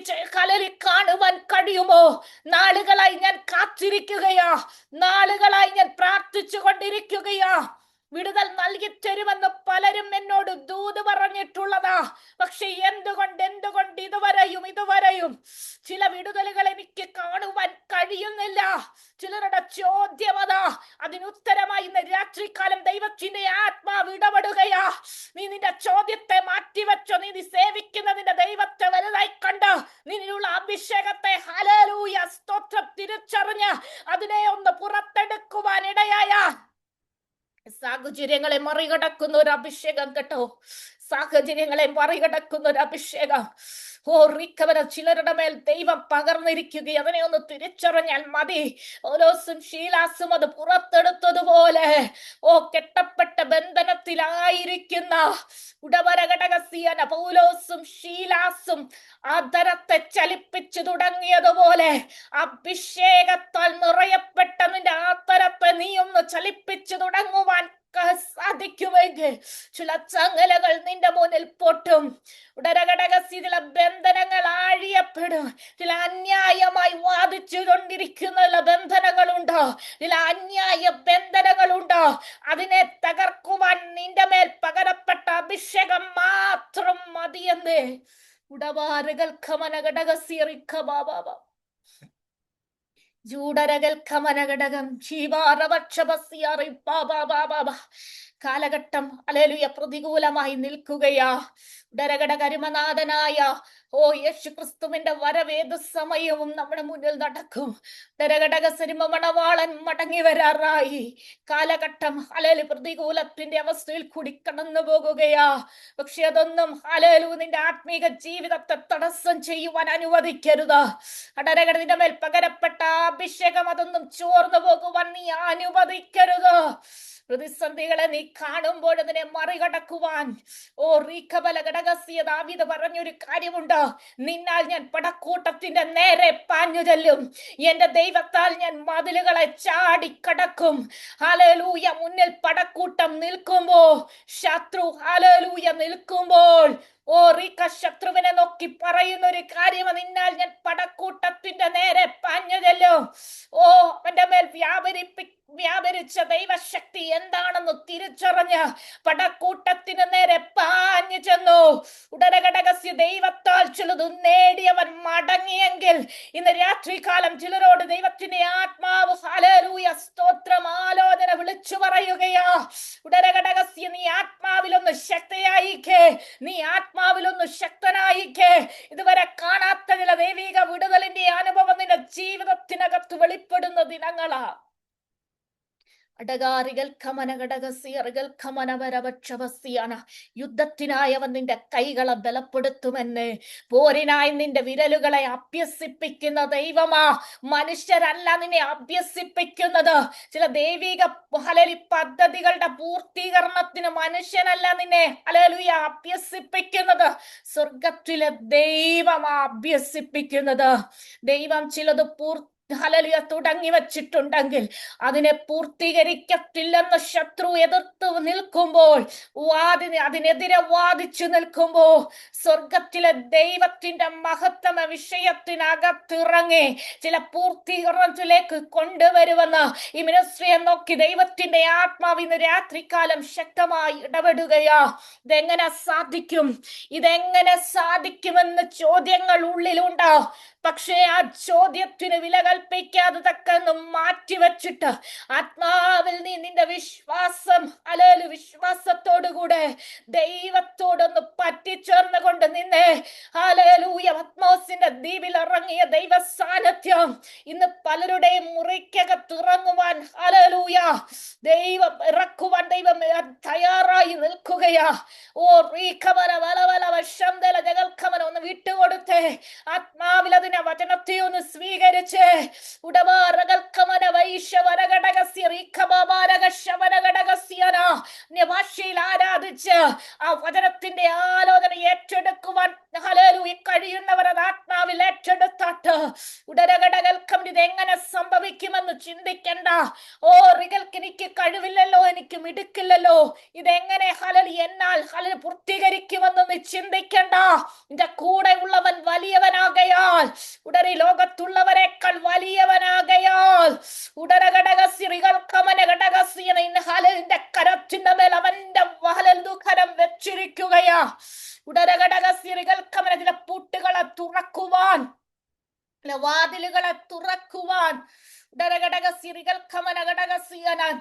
കാണുവാൻ കഴിയുമോ? നാളുകളായി ഞാൻ കാത്തിരിക്കുകയാ, നാളുകളായി ഞാൻ പ്രാർത്ഥിച്ചു കൊണ്ടിരിക്കുകയാ. വിടുതൽ നൽകി തരുമെന്ന് പലരും എന്നോട് ദൂത് പറഞ്ഞിട്ടുള്ളതാ. പക്ഷെ എന്തുകൊണ്ട് ഇതുവരെയും ചില വിടുതലുകൾ എനിക്ക് കാണുവാൻ കഴിയുന്നില്ല? ചിലരുടെ ചോദ്യം അതാ. അതിനുത്തരമായി ഇന്ന് രാത്രികാലം ദൈവത്തിന്റെ ആത്മാവ് ഇടപെടുകയാ. നീ നിന്റെ ചോദ്യത്തെ മാറ്റിവെച്ചോ. നീ സേവിക്കുന്നതിന്റെ ദൈവത്തെ വലുതായി കണ്ട് നിന്നിലുള്ള അഭിഷേകത്തെ ഹല്ലേലൂയ സ്തോത്രം തിരിച്ചറിഞ്ഞ് അതിനെ ഒന്ന് പുറത്തെടുക്കുവാൻ ഇടയായ സാഹചര്യങ്ങളെ മറികടക്കുന്ന ഒരു അഭിഷേകം കേട്ടോ. സാഹചര്യങ്ങളെ മറികടക്കുന്ന ഒരു അഭിഷേകം. ചിലരുടെ മേൽ ദൈവം പകർന്നിരിക്കുകയും അതിനെ ഒന്ന് തിരിച്ചറിഞ്ഞാൽ മതി. പൗലോസും ശീലാസും അത് പുറത്തെടുത്തതുപോലെ കെട്ടപ്പെട്ട ബന്ധനത്തിലായിരിക്കുന്ന ഉടവരഘടകസിയന പൗലോസും ശീലാസും ആദരത്തെ ചലിപ്പിച്ചു തുടങ്ങിയതുപോലെ അഭിഷേകത്താൽ നിറയപ്പെട്ട നിന്റെ ആദരത്തെ നീ ഒന്ന് ചലിപ്പിച്ചു തുടങ്ങുവാൻ സാധിക്കുമെങ്കിൽ ചില ചങ്ങലകൾ നിന്റെ മുന്നിൽ പൊട്ടും. ചില ബന്ധനങ്ങൾ ആഴിയപ്പെടും. ചില അന്യായമായി വാദിച്ചു കൊണ്ടിരിക്കുന്ന ബന്ധനങ്ങളുണ്ടോ? ചില അന്യായ ബന്ധനങ്ങളുണ്ടോ? അതിനെ തകർക്കുവാൻ നിന്റെ മേൽ പകരപ്പെട്ട അഭിഷേകം മാത്രം മതിയെന്ന് ഉടവാറുകൾ കാലഘട്ടം അല്ലേലൂയ പ്രതികൂലമായി നിൽക്കുകയാ. കരുമനാഥനായ യേശുക്രിസ്തുവിന്റെ വരവേത് സമയവും നമ്മുടെ മുന്നിൽ നടക്കും. മണവാളൻ മടങ്ങി വരാറായി. കാലഘട്ടം അല്ലേലു പ്രതികൂലത്തിന്റെ അവസ്ഥയിൽ കൂടി കടന്നു പോകുകയാ. പക്ഷെ അതൊന്നും അല്ലേലു നിന്റെ ആത്മീക ജീവിതത്തെ തടസ്സം ചെയ്യുവാൻ അനുവദിക്കരുത്. നിന്റെ മേൽ പകരപ്പെട്ട അഭിഷേകം അതൊന്നും ചോർന്നു പോകുവാൻ നീ അനുവദിക്കരുത്. പ്രതിസന്ധികളെ നീ കാണുമ്പോൾ അതിനെ മറികടക്കുവാൻ ദാവീദ് പറഞ്ഞൊരു കാര്യമുണ്ട്. നിന്നാൽ ഞാൻ പടക്കൂട്ടത്തിന്റെ നേരെ പാഞ്ഞു ചെല്ലും, എന്റെ ദൈവത്താൽ ഞാൻ മതിലുകളെ ചാടിക്കടക്കും. ഹല്ലേലൂയ. മുന്നിൽ പടക്കൂട്ടം നിൽക്കുമ്പോ, ശത്രു ഹല്ലേലൂയ നിൽക്കുമ്പോൾ ശത്രുവിനെ നോക്കി പറയുന്ന ഒരു കാര്യം, നിന്നാൽ ഞാൻ പടക്കൂട്ടത്തിന്റെ നേരെ പാഞ്ഞു ചെല്ലും. അവന്റെ മേൽ വ്യാപരിച്ച ദൈവശക്തി എന്താണെന്ന് തിരിച്ചറിഞ്ഞ് പടക്കൂട്ടത്തിന് നേരെ പാഞ്ഞു ചെന്നു. ഉടനഘടകസ്യ ദൈവത്താൽ ചിലത് നേടിയവൻ മടങ്ങിയെങ്കിൽ ഇന്ന് രാത്രികാലം ചിലരോട് ദൈവത്തിന്റെ ആത്മാവ് ഹല്ലേലൂയ സ്തോത്രം ആലോചന വിളിച്ചു പറയുകയാ. ഉടനഘടകസ്യ നീ ആത്മാവിലൊന്ന് ശക്തിയായിക്കേ, നീ ആത്മാവിലൊന്ന് ശക്തനായിക്കേ. ഇതുവരെ കാണാത്ത ചില ദൈവിക വിടുതലിന്റെ അനുഭവം നിന്റെ ജീവിതത്തിനകത്ത് വെളിപ്പെടുന്ന ദിനങ്ങളാ. അടകാറികൾ ഖമനഘടകസിയറുകൾ ഖമനപരപക്ഷവസിയാണ്. യുദ്ധത്തിനായി അവൻ നിന്റെ കൈകളെ ബലപ്പെടുത്തുമെന്ന്, പോരിനായി നിന്റെ വിരലുകളെ അഭ്യസിപ്പിക്കുന്ന ദൈവമാ. മനുഷ്യരല്ല നിന്നെ അഭ്യസിപ്പിക്കുന്നത്. ചില ദൈവിക പദ്ധതികളുടെ പൂർത്തീകരണത്തിന് മനുഷ്യനല്ല നിന്നെ അഭ്യസിപ്പിക്കുന്നത്, സ്വർഗത്തിലെ ദൈവമാ അഭ്യസിപ്പിക്കുന്നത്. ദൈവം ചിലത് തുടങ്ങി വച്ചിട്ടുണ്ടെങ്കിൽ അതിനെ പൂർത്തീകരിക്കത്തില്ലെന്ന് ശത്രു എതിർത്ത് നിൽക്കുമ്പോൾ, അതിനെതിരെ വാദിച്ചു നിൽക്കുമ്പോൾ, സ്വർഗത്തിലെ ദൈവത്തിന്റെ മഹത്തമ വിഷയത്തിനകത്തിറങ്ങി ചില പൂർത്തീകരണത്തിലേക്ക് കൊണ്ടുവരുമെന്ന് ഈ മിനിസ്ട്രിയെ നോക്കി ദൈവത്തിന്റെ ആത്മാവ് ഇന്ന് രാത്രികാലം ശക്തമായി ഇടപെടുകയാ. ഇതെങ്ങനെ സാധിക്കും, ഇതെങ്ങനെ സാധിക്കുമെന്ന് ചോദ്യങ്ങൾ ഉള്ളിലുണ്ട്. പക്ഷേ ആ ചോദ്യത്തിന് വില കൽപ്പിക്കാതെ തക്കെന്ന് മാറ്റിവെച്ചിട്ട് ആത്മാവിൽ നീ നിന്റെ വിശ്വാസത്തോടുകൂടെ ദൈവത്തോടൊന്ന് പറ്റിച്ചേർന്നുകൊണ്ട് നിന്നെ ആത്മോസിന്റെ ദ്വീപിൽ ഇറങ്ങിയ ദൈവ സാന്നിധ്യം ഇന്ന് പലരുടെയും മുറിക്കകത്തിറങ്ങുവാൻ ദൈവം ഇറക്കുവാൻ ദൈവം തയ്യാറായി നിൽക്കുകയാ. ഒന്ന് വിട്ടുകൊടുത്തേ, ആത്മാവിൽ അതിനെ വചനത്തെ ഒന്ന് സ്വീകരിച്ച് ഭാഷയിൽ ആരാധിച്ച് ആ വചനത്തിന്റെ ആലോചന ഏറ്റെടുക്കുവാൻ കഴിയുന്നവർ അത് ആത്മാവിൽ ഏറ്റെടുത്താട്ട് ഉടരകടകൽക്കം ഇതെങ്ങനെ സംഭവിക്കുമെന്ന് ചിന്തിക്കണ്ട. എനിക്ക് കഴിവില്ലല്ലോ, എനിക്ക് മിടുക്കില്ലല്ലോ, ഇതെങ്ങനെ എന്നാൽ പൂർത്തീകരിക്കുമെന്ന് നീ ചിന്തിക്കണ്ട. നിന്റെ കൂടെ ഉള്ളവൻ വലിയവനാകയാൽ, ഉടനെ ലോകത്തുള്ളവരെക്കാൾ വലിയവനാകയാൽ ഉടരഘടകസിറികൾക്കമനഘടകസിന്റെ കരത്തിന്റെ മേൽ അവന്റെ കരം വെച്ചിരിക്കുകയാ. ഉടരഘടകസിറികൾക്കമന ചില പൂട്ടുകളെ തുറക്കുവാൻ, വാതിലുകളെ തുറക്കുവാൻ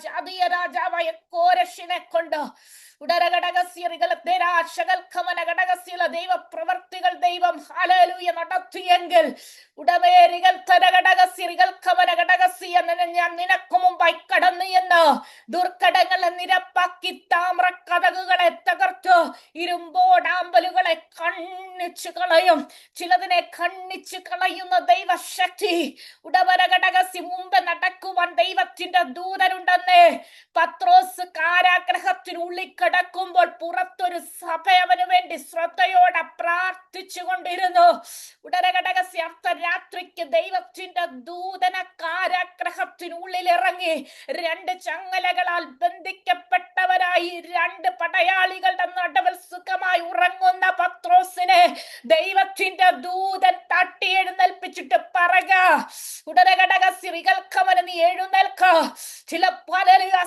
ജാതീയ രാജാവായ കോരശിനെ കൊണ്ട് ദൈവപ്രവർത്തികൾ ദൈവം നടത്തിയെങ്കിൽ ഞാൻ നിനക്ക് മുമ്പായി കടന്നു എന്ന് ദുർഘടങ്ങളെ നിരപ്പാക്കി താമ്ര കതകുകളെ തകർത്ത് ഇരുമ്പോടാമ്പലുകളെ കണ്ണിച്ചു കളയും. ചിലതിനെ കണ്ണിച്ചു കളയുന്ന ദൈവശക്തി ഉടവരഘടകസി മുമ്പ് നടക്കുവാൻ ദൈവത്തിന്റെ ദൂതനുണ്ടെന്നേ. പത്രോസ് കാരാഗ്രഹത്തിനുള്ളിൽ കിടക്കുമ്പോൾ പുറത്തൊരു സഭ അവന് വേണ്ടി ശ്രദ്ധയോടെ പ്രാർത്ഥിച്ചു കൊണ്ടിരുന്നു. ഉടരഘടകസി അർദ്ധരാത്രിക്ക് ദൈവത്തിന്റെ ദൂതന കാരാഗ്രഹത്തിനുള്ളിൽ ഇറങ്ങി രണ്ട് ചങ്ങലകളാൽ ബന്ധിക്കപ്പെട്ടവരായി രണ്ട് പടയാളികളുടെ നടുവിൽ സുഖമായി ഉറങ്ങുന്ന പത്രോസിനെ ദൈവത്തിന്റെ ദൂതൻ തട്ടി എഴുന്നേൽപ്പിച്ചിട്ട് പറക, ഉടരഘടകസിറികൾക്കവന് നീ എഴുന്നേൽക്ക. ചില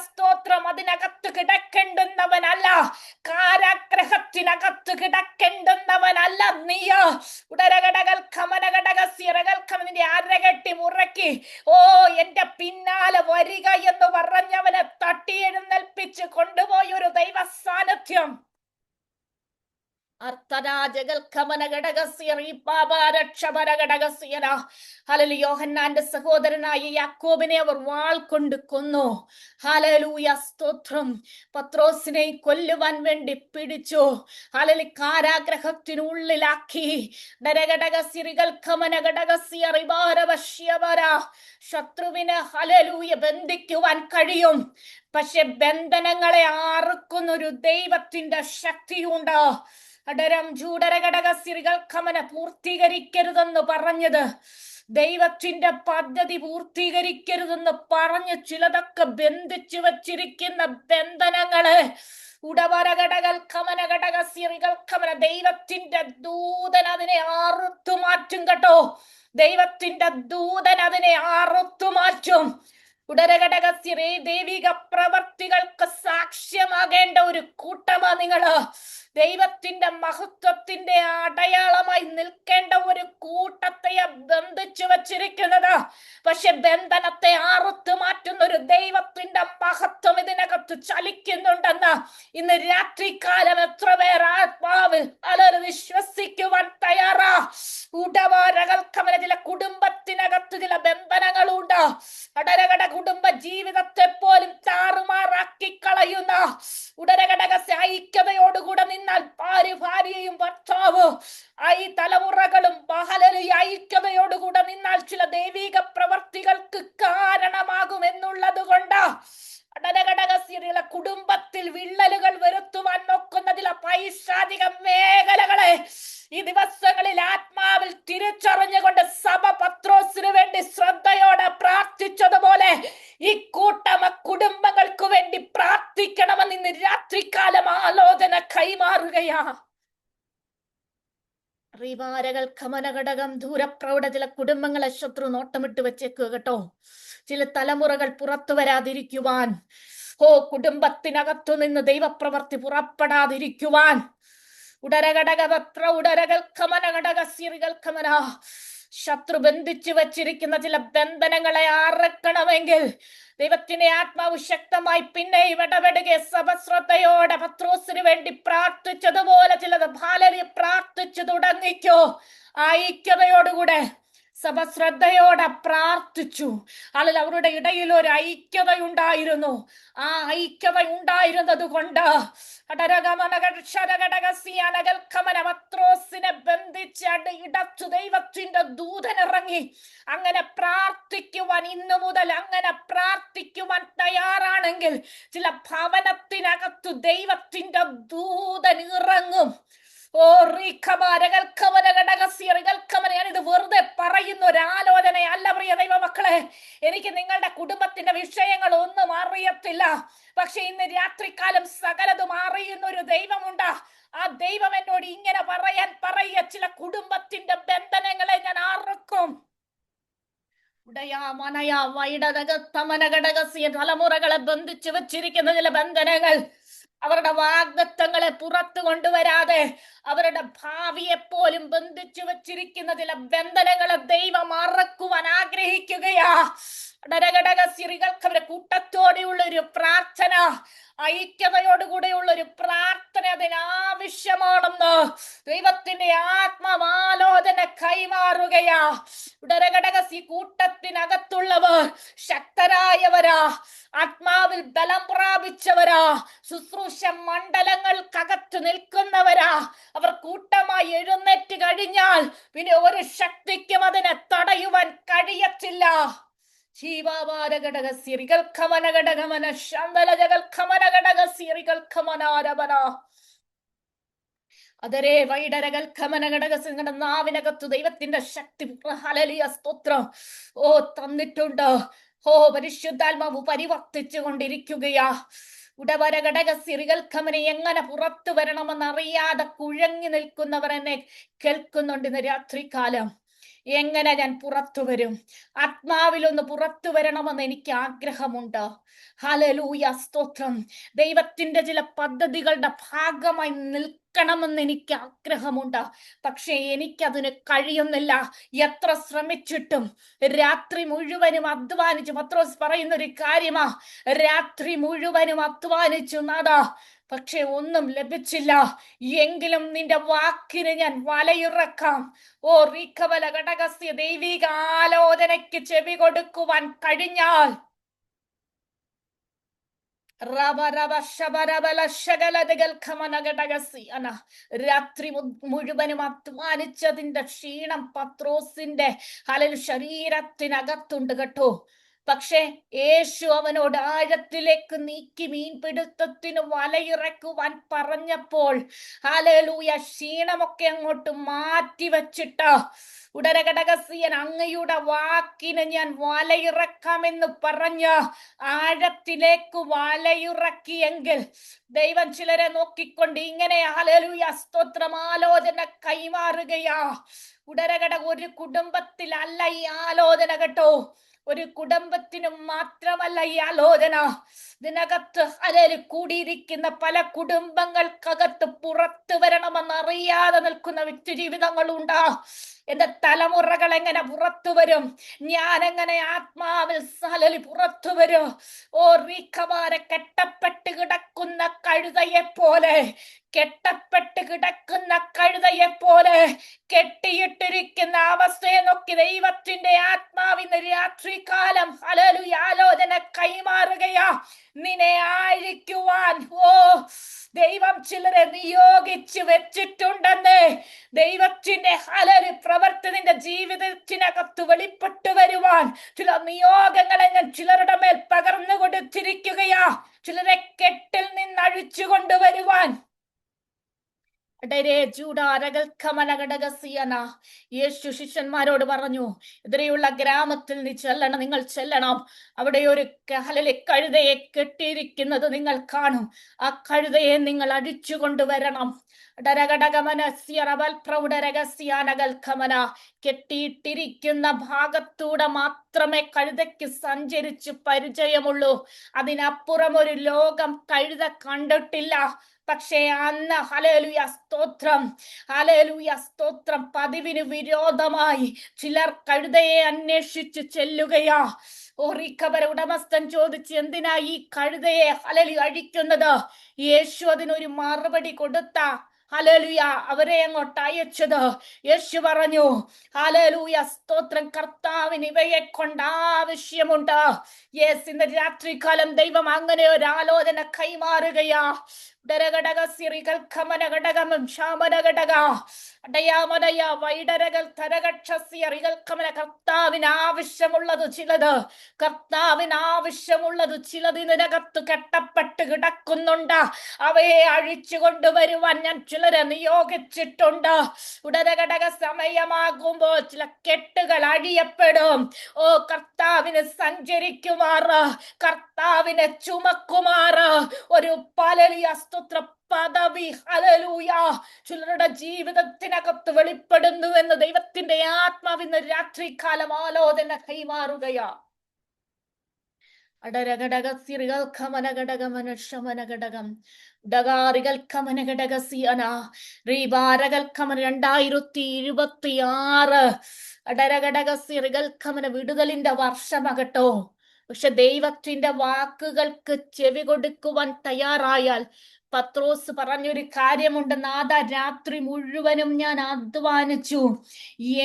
സ്തോത്രം അതിനകത്ത് കിടക്കേണ്ടുന്നവനല്ല, കാരാഗ്രഹത്തിനകത്ത് കിടക്കേണ്ടുന്നവനല്ല നീ. ഉടരഘടകൽക്കമനഘടകസിറകൽക്കമനിന്റെ അരകെട്ടി മുറക്കി എന്റെ പിന്നാലെ വരിക എന്ന് പറഞ്ഞവനെ തട്ടി എഴുന്നേൽപ്പിച്ച് കൊണ്ടുപോയൊരു ദൈവ സാന്നിധ്യം. യോഹന്നാന്റെ സഹോദരനായ യാക്കോബിനെ അവർ വാൾ കൊണ്ട് കൊന്നു. ഹല്ലേലൂയ, സ്തോത്രം. പത്രോസിനെ കൊല്ലുവാൻ വേണ്ടി പിടിച്ചു. കാരാഗ്രഹത്തിനുള്ളിലാക്കി. ശത്രുവിന് ബന്ധിക്കുവാൻ കഴിയും, പക്ഷെ ബന്ധനങ്ങളെ ആർക്കുന്നൊരു ദൈവത്തിന്റെ ശക്തിയുണ്ട്. അടരം ചൂടരഘടകസിറികൾക്കമന പൂർത്തീകരിക്കരുതെന്ന് പറഞ്ഞത്, ദൈവത്തിന്റെ പദ്ധതി പൂർത്തീകരിക്കരുതെന്ന് പറഞ്ഞ് ചിലതൊക്കെ ബന്ധിച്ചു വച്ചിരിക്കുന്ന ബന്ധനങ്ങള് ഉടവരഘടകൽക്കമനഘടകസിറികൾക്കമന ദൈവത്തിന്റെ ദൂതൻ അതിനെ അറുത്തു മാറ്റും കേട്ടോ. ദൈവത്തിന്റെ ദൂതൻ അതിനെ അറുത്തു മാറ്റും. ഉടരഘടകസിറേ ദൈവിക പ്രവർത്തികൾക്ക് സാക്ഷ്യമാകേണ്ട ഒരു കൂട്ടമാ നിങ്ങള്. ദൈവത്തിന്റെ മഹത്വത്തിന്റെ അടയാളമായി നിൽക്കേണ്ട ഒരു കൂട്ടത്തെ ബന്ധിച്ചു വച്ചിരിക്കുന്നത്. പക്ഷെ ബന്ധനത്തെ അറുത്തു മാറ്റുന്ന ഒരു ദൈവത്തിന്റെ മഹത്വം ഇതിനകത്ത് ചലിക്കുന്നുണ്ടെന്ന് ഇന്ന് രാത്രികാലം എത്ര പേർ ആത്മാവിൽ അലർ വിശ്വസിക്കുവാൻ തയ്യാറാ? ഉടവാരകൾക്കവരെ ചില കുടുംബത്തിനകത്ത് ചില ബന്ധനങ്ങളുണ്ട്. അടരകട കുടുംബ ജീവിതത്തെ പോലും താറുമാറാക്കി കളയുന്ന ഉടരകടക ഐക്യതയോടുകൂടെ നിന്നാൽ ഭാര്യയും ഭർത്താവ് ഈ തലമുറകളും ഐക്യതയോടുകൂടെ നിന്നാൽ ചില ദൈവിക പ്രവർത്തികൾക്ക് കാരണമാകുമെന്നുള്ളത് കൊണ്ട് അടരകടകസിയുടെ കുടുംബത്തിൽ വിള്ളലുകൾ വരുത്തുവാൻ നോക്കുന്ന ചില പൈശാചിക മേഖലകളെ ഈ ദിവസങ്ങളിൽ ആത്മാവിൽ തിരിച്ചറിഞ്ഞുകൊണ്ട് സഭ പത്രോസിന് വേണ്ടി ശ്രദ്ധയോടെ പ്രാർത്ഥിച്ചതുപോലെ ഈ കൂട്ടമ കുടുംബങ്ങൾക്ക് വേണ്ടി പ്രാർത്ഥിക്കണമെന്ന് ഇന്ന് രാത്രികാലം ആലോചന കൈമാറുകയാ. റിവാരകൾ കമനഘടകം ദൂരപ്രൗഢ ചില കുടുംബങ്ങളെ ശത്രു നോട്ടമിട്ട് വെച്ചേക്കുക കേട്ടോ. ചില തലമുറകൾ പുറത്തു വരാതിരിക്കുവാൻ, കുടുംബത്തിനകത്തു നിന്ന് ദൈവപ്രവർത്തി പുറപ്പെടാതിരിക്കുവാൻ ശത്രു ബന്ധിച്ചു വച്ചിരിക്കുന്ന ചില ബന്ധനങ്ങളെ അറക്കണമെങ്കിൽ ദൈവത്തിന്റെ ആത്മാവ് ശക്തമായി പിന്നെ ഇടപെടുക. സഭശ്രദ്ധയോടെ പത്രോസിന് വേണ്ടി പ്രാർത്ഥിച്ചതുപോലെ ചിലത് ഭാലരി പ്രാർത്ഥിച്ചു തുടങ്ങിക്കോ. ഐക്യതയോടുകൂടെ സഭ ശ്രദ്ധയോടെ പ്രാർത്ഥിച്ചു. അതിൽ അവരുടെ ഇടയിൽ ഒരു ഐക്യതയുണ്ടായിരുന്നു. ആ ഐക്യത ഉണ്ടായിരുന്നത് കൊണ്ട് പത്രോസിനെ ബന്ധിച്ച് ഇടച്ചു ദൈവത്തിന്റെ ദൂതനിറങ്ങി. അങ്ങനെ പ്രാർത്ഥിക്കുവാൻ ഇന്നു മുതൽ അങ്ങനെ പ്രാർത്ഥിക്കുവാൻ തയ്യാറാണെങ്കിൽ ചില ഭവനത്തിനകത്തു ദൈവത്തിന്റെ ദൂതൻ ഇറങ്ങും. ഞാനിത് വെറുതെ പറയുന്ന ഒരു ആലോചനയല്ല പ്രിയ ദൈവമക്കളെ. എനിക്ക് നിങ്ങളുടെ കുടുംബത്തിന്റെ വിഷയങ്ങൾ ഒന്നും അറിയത്തില്ല. പക്ഷെ ഇന്ന് രാത്രികാലം സകലതും അറിയുന്ന ഒരു ദൈവമുണ്ട്. ആ ദൈവം എന്നോട് ഇങ്ങനെ പറയുക, ചില കുടുംബത്തിന്റെ ബന്ധനങ്ങളെ ഞാൻ അറുക്കും. തലമുറകളെ ബന്ധിച്ചു വെച്ചിരിക്കുന്ന ചില ബന്ധനങ്ങൾ, അവരുടെ വാഗ്ദത്തങ്ങളെ പുറത്തു കൊണ്ടുവരാതെ അവരുടെ ഭാവിയെ പോലും ബന്ധിച്ചു വച്ചിരിക്കുന്ന ചില ബന്ധനങ്ങളെ ദൈവം മറക്കുവാൻ ആഗ്രഹിക്കുകയാ. അവരുടെ കൂട്ടത്തോടെയുള്ള ഒരു പ്രാർത്ഥന, ഐക്യതയോടുകൂടെയുള്ള ഒരു പ്രാർത്ഥന അതിനാവശ്യമാണെന്ന് ദൈവത്തിന്റെ ആത്മാലോചന കൈമാറുകയാ. ഉടരഘടകസി കൂട്ടത്തിനകത്തുള്ളവർ ശക്തരായവരാ, ആത്മാവിൽ ബലം പ്രാപിച്ചവരാ, ശുശ്രൂഷ മണ്ഡലങ്ങൾക്കകത്ത് നിൽക്കുന്നവരാ. അവർ കൂട്ടമായി എഴുന്നേറ്റ് കഴിഞ്ഞാൽ പിന്നെ ഒരു ശക്തിക്കും അതിനെ തടയുവാൻ കഴിയത്തില്ല. അതരേ വൈഡരകൾ ഖമനഘടകങ്ങളുടെ നാവിനകത്തു ദൈവത്തിന്റെ ശക്തി സ്തോത്രം തന്നിട്ടുണ്ട്. പരിശുദ്ധാത്മാവ് പരിവർത്തിച്ചു കൊണ്ടിരിക്കുകയാ. ഉടവരഘടകസിറികൾക്കമനെ എങ്ങനെ പുറത്തു വരണമെന്നറിയാതെ കുഴങ്ങി നിൽക്കുന്നവർ എന്നെ കേൾക്കുന്നുണ്ട് ഇന്ന് രാത്രികാലം. എങ്ങനെ ഞാൻ പുറത്തു വരും? ആത്മാവിലൊന്ന് പുറത്തു വരണമെന്ന് എനിക്ക് ആഗ്രഹമുണ്ട്. ഹല്ലേലൂയ, സ്തോത്രം. ദൈവത്തിന്റെ ചില പദ്ധതികളുടെ ഭാഗമായി നിൽക്കണമെന്ന് എനിക്ക് ആഗ്രഹമുണ്ട്. പക്ഷെ എനിക്കതിന് കഴിയുന്നില്ല. എത്ര ശ്രമിച്ചിട്ടും രാത്രി മുഴുവനും അധ്വാനിച്ചു. പത്രോസ് പറയുന്ന ഒരു കാര്യമാ, രാത്രി മുഴുവനും അധ്വാനിച്ചു നാഥാ, പക്ഷെ ഒന്നും ലഭിച്ചില്ല. എങ്കിലും നിന്റെ വാക്കിന് ഞാൻ വലയിറക്കാം. റീക്കബല ഘടകസ്യ ദൈവിക ആലോചനയ്ക്ക് ചെവി കൊടുക്കുവാൻ കഴിഞ്ഞാൽ രാത്രി മുഴുവനും അധ്വാനിച്ചതിന്റെ ക്ഷീണം പത്രോസിന്റെ ശരീരത്തിനകത്തുണ്ട് കേട്ടോ. പക്ഷെ യേശു അവനോട് ആഴത്തിലേക്ക് നീക്കി മീൻപിടുത്തത്തിന് വലയിറക്കുവാൻ പറഞ്ഞപ്പോൾ ഹല്ലേലൂയ, ക്ഷീണമൊക്കെ അങ്ങോട്ട് മാറ്റി വച്ചിട്ട് ഉടരഘടകസിയൻ അങ്ങയുടെ വാക്കിന് ഞാൻ വലയിറക്കാമെന്ന് പറഞ്ഞ് ആഴത്തിലേക്ക് വലയിറക്കിയെങ്കിൽ ദൈവം ചിലരെ നോക്കിക്കൊണ്ട് ഇങ്ങനെ ഹല്ലേലൂയ സ്തോത്രം ആലോചന കൈമാറുകയാ. ഉടരഘടക ഒരു കുടുംബത്തിലല്ല ഈ ആലോചന കേട്ടോ. ഒരു കുടുംബത്തിനും മാത്രമല്ല ഈ ആലോചന. ഇതിനകത്ത് കൂടിയിരിക്കുന്ന പല കുടുംബങ്ങൾക്കകത്ത് പുറത്തു വരണമെന്ന് അറിയാതെ നിൽക്കുന്ന വ്യക്തി ജീവിതങ്ങളുണ്ടാ. എന്റെ തലമുറകൾ എങ്ങനെ പുറത്തു വരും? ഞാൻ എങ്ങനെ ആത്മാവിൽ പുറത്തു വരും? ഓ റീക്കമാരെ കെട്ടപ്പെട്ട് കിടക്കുന്ന കഴുതയെ പോലെ, കെട്ടപ്പെട്ട് കിടക്കുന്ന കഴുതയെ പോലെ കെട്ടിയിട്ടിരിക്കുന്ന അവസ്ഥയെ നോക്കി ദൈവത്തിന്റെ ആത്മാവിന്ന് രാത്രികാലം ആലോചന കൈമാറുകയാ. നിന്നെ ആഴിക്കുവാൻ ദൈവം ചിലരെ നിയോഗിച്ചു വെച്ചിട്ടുണ്ടെന്ന്. ദൈവത്തിന്റെ പ്രവർത്തി നിന്റെ ജീവിതത്തിനകത്ത് വെളിപ്പെട്ടു വരുവാൻ ചില നിയോഗങ്ങളെ ഞാൻ ചിലരുടെ മേൽ പകർന്നു കൊടുത്തിരിക്കുകയാ. ചിലരെ കെട്ടിൽ നിന്ന് അഴിച്ചു കൊണ്ടുവരുവാൻ. യേശു ശിഷ്യന്മാരോട് പറഞ്ഞു, എതിരെയുള്ള ഗ്രാമത്തിൽ നീ ചെല്ലണം, നിങ്ങൾ ചെല്ലണം. അവിടെ ഒരു കഴുതയെ കെട്ടിയിരിക്കുന്നത് നിങ്ങൾ കാണും. ആ കഴുതയെ നിങ്ങൾ അടിച്ചു കൊണ്ടുവരണം. കെട്ടിയിട്ടിരിക്കുന്ന ഭാഗത്തൂടെ മാത്രമേ കഴുതയ്ക്ക് സഞ്ചരിച്ച് പരിചയമുള്ളൂ. അതിനപ്പുറം ഒരു ലോകം കഴുത കണ്ടിട്ടില്ല. പക്ഷേ അന്ന് സ്തോത്രം പതിവിന് വിരോധമായി ചിലർ കഴുതയെ അന്വേഷിച്ച് ചെല്ലുകയാ. ഉടമസ്ഥൻ ചോദിച്ചു, എന്തിനാ ഈ കഴുതയെ അഴിക്കുന്നത്? യേശു അതിനൊരു മറുപടി കൊടുത്ത അവരെ അങ്ങോട്ട് അയച്ചത്. യേശു പറഞ്ഞു, സ്തോത്രം, കർത്താവിന് ഇവയെ കൊണ്ട് ആവശ്യമുണ്ട്. ഇന്ന് രാത്രികാലം ദൈവം അങ്ങനെ ഒരു ആലോചന കൈമാറുകയാ. കർത്താവിന് ആവശ്യമുള്ളത് ചിലത്, ഇതിനകത്ത് കെട്ടപ്പെട്ട് കിടക്കുന്നുണ്ട്. അവയെ അഴിച്ചു കൊണ്ടുവരുവാൻ ഞാൻ ചിലരെ നിയോഗിച്ചിട്ടുണ്ട്. സമയമാകുമ്പോൾ ചില കെട്ടുകൾ അഴിയപ്പെടും. കർത്താവിന് സഞ്ചരിക്കുമാറ്, കർത്താവിനെ ചുമക്കുമാറ് ഒരു പദവി ചിലരുടെ ജീവിതത്തിനകത്ത് വെളിപ്പെടുന്നു എന്ന് ദൈവത്തിന്റെ ആത്മാവിന്ന് രാത്രികാലം ആലോചന കൈമാറുകയാ. വിടുതലിന്റെ വർഷമാകട്ടോ. പക്ഷെ ദൈവത്തിന്റെ വാക്കുകൾക്ക് ചെവി കൊടുക്കുവാൻ തയ്യാറായാൽ, പത്രോസ് പറഞ്ഞൊരു കാര്യമുണ്ട്, നാഥ, രാത്രി മുഴുവനും ഞാൻ അധ്വാനിച്ചു,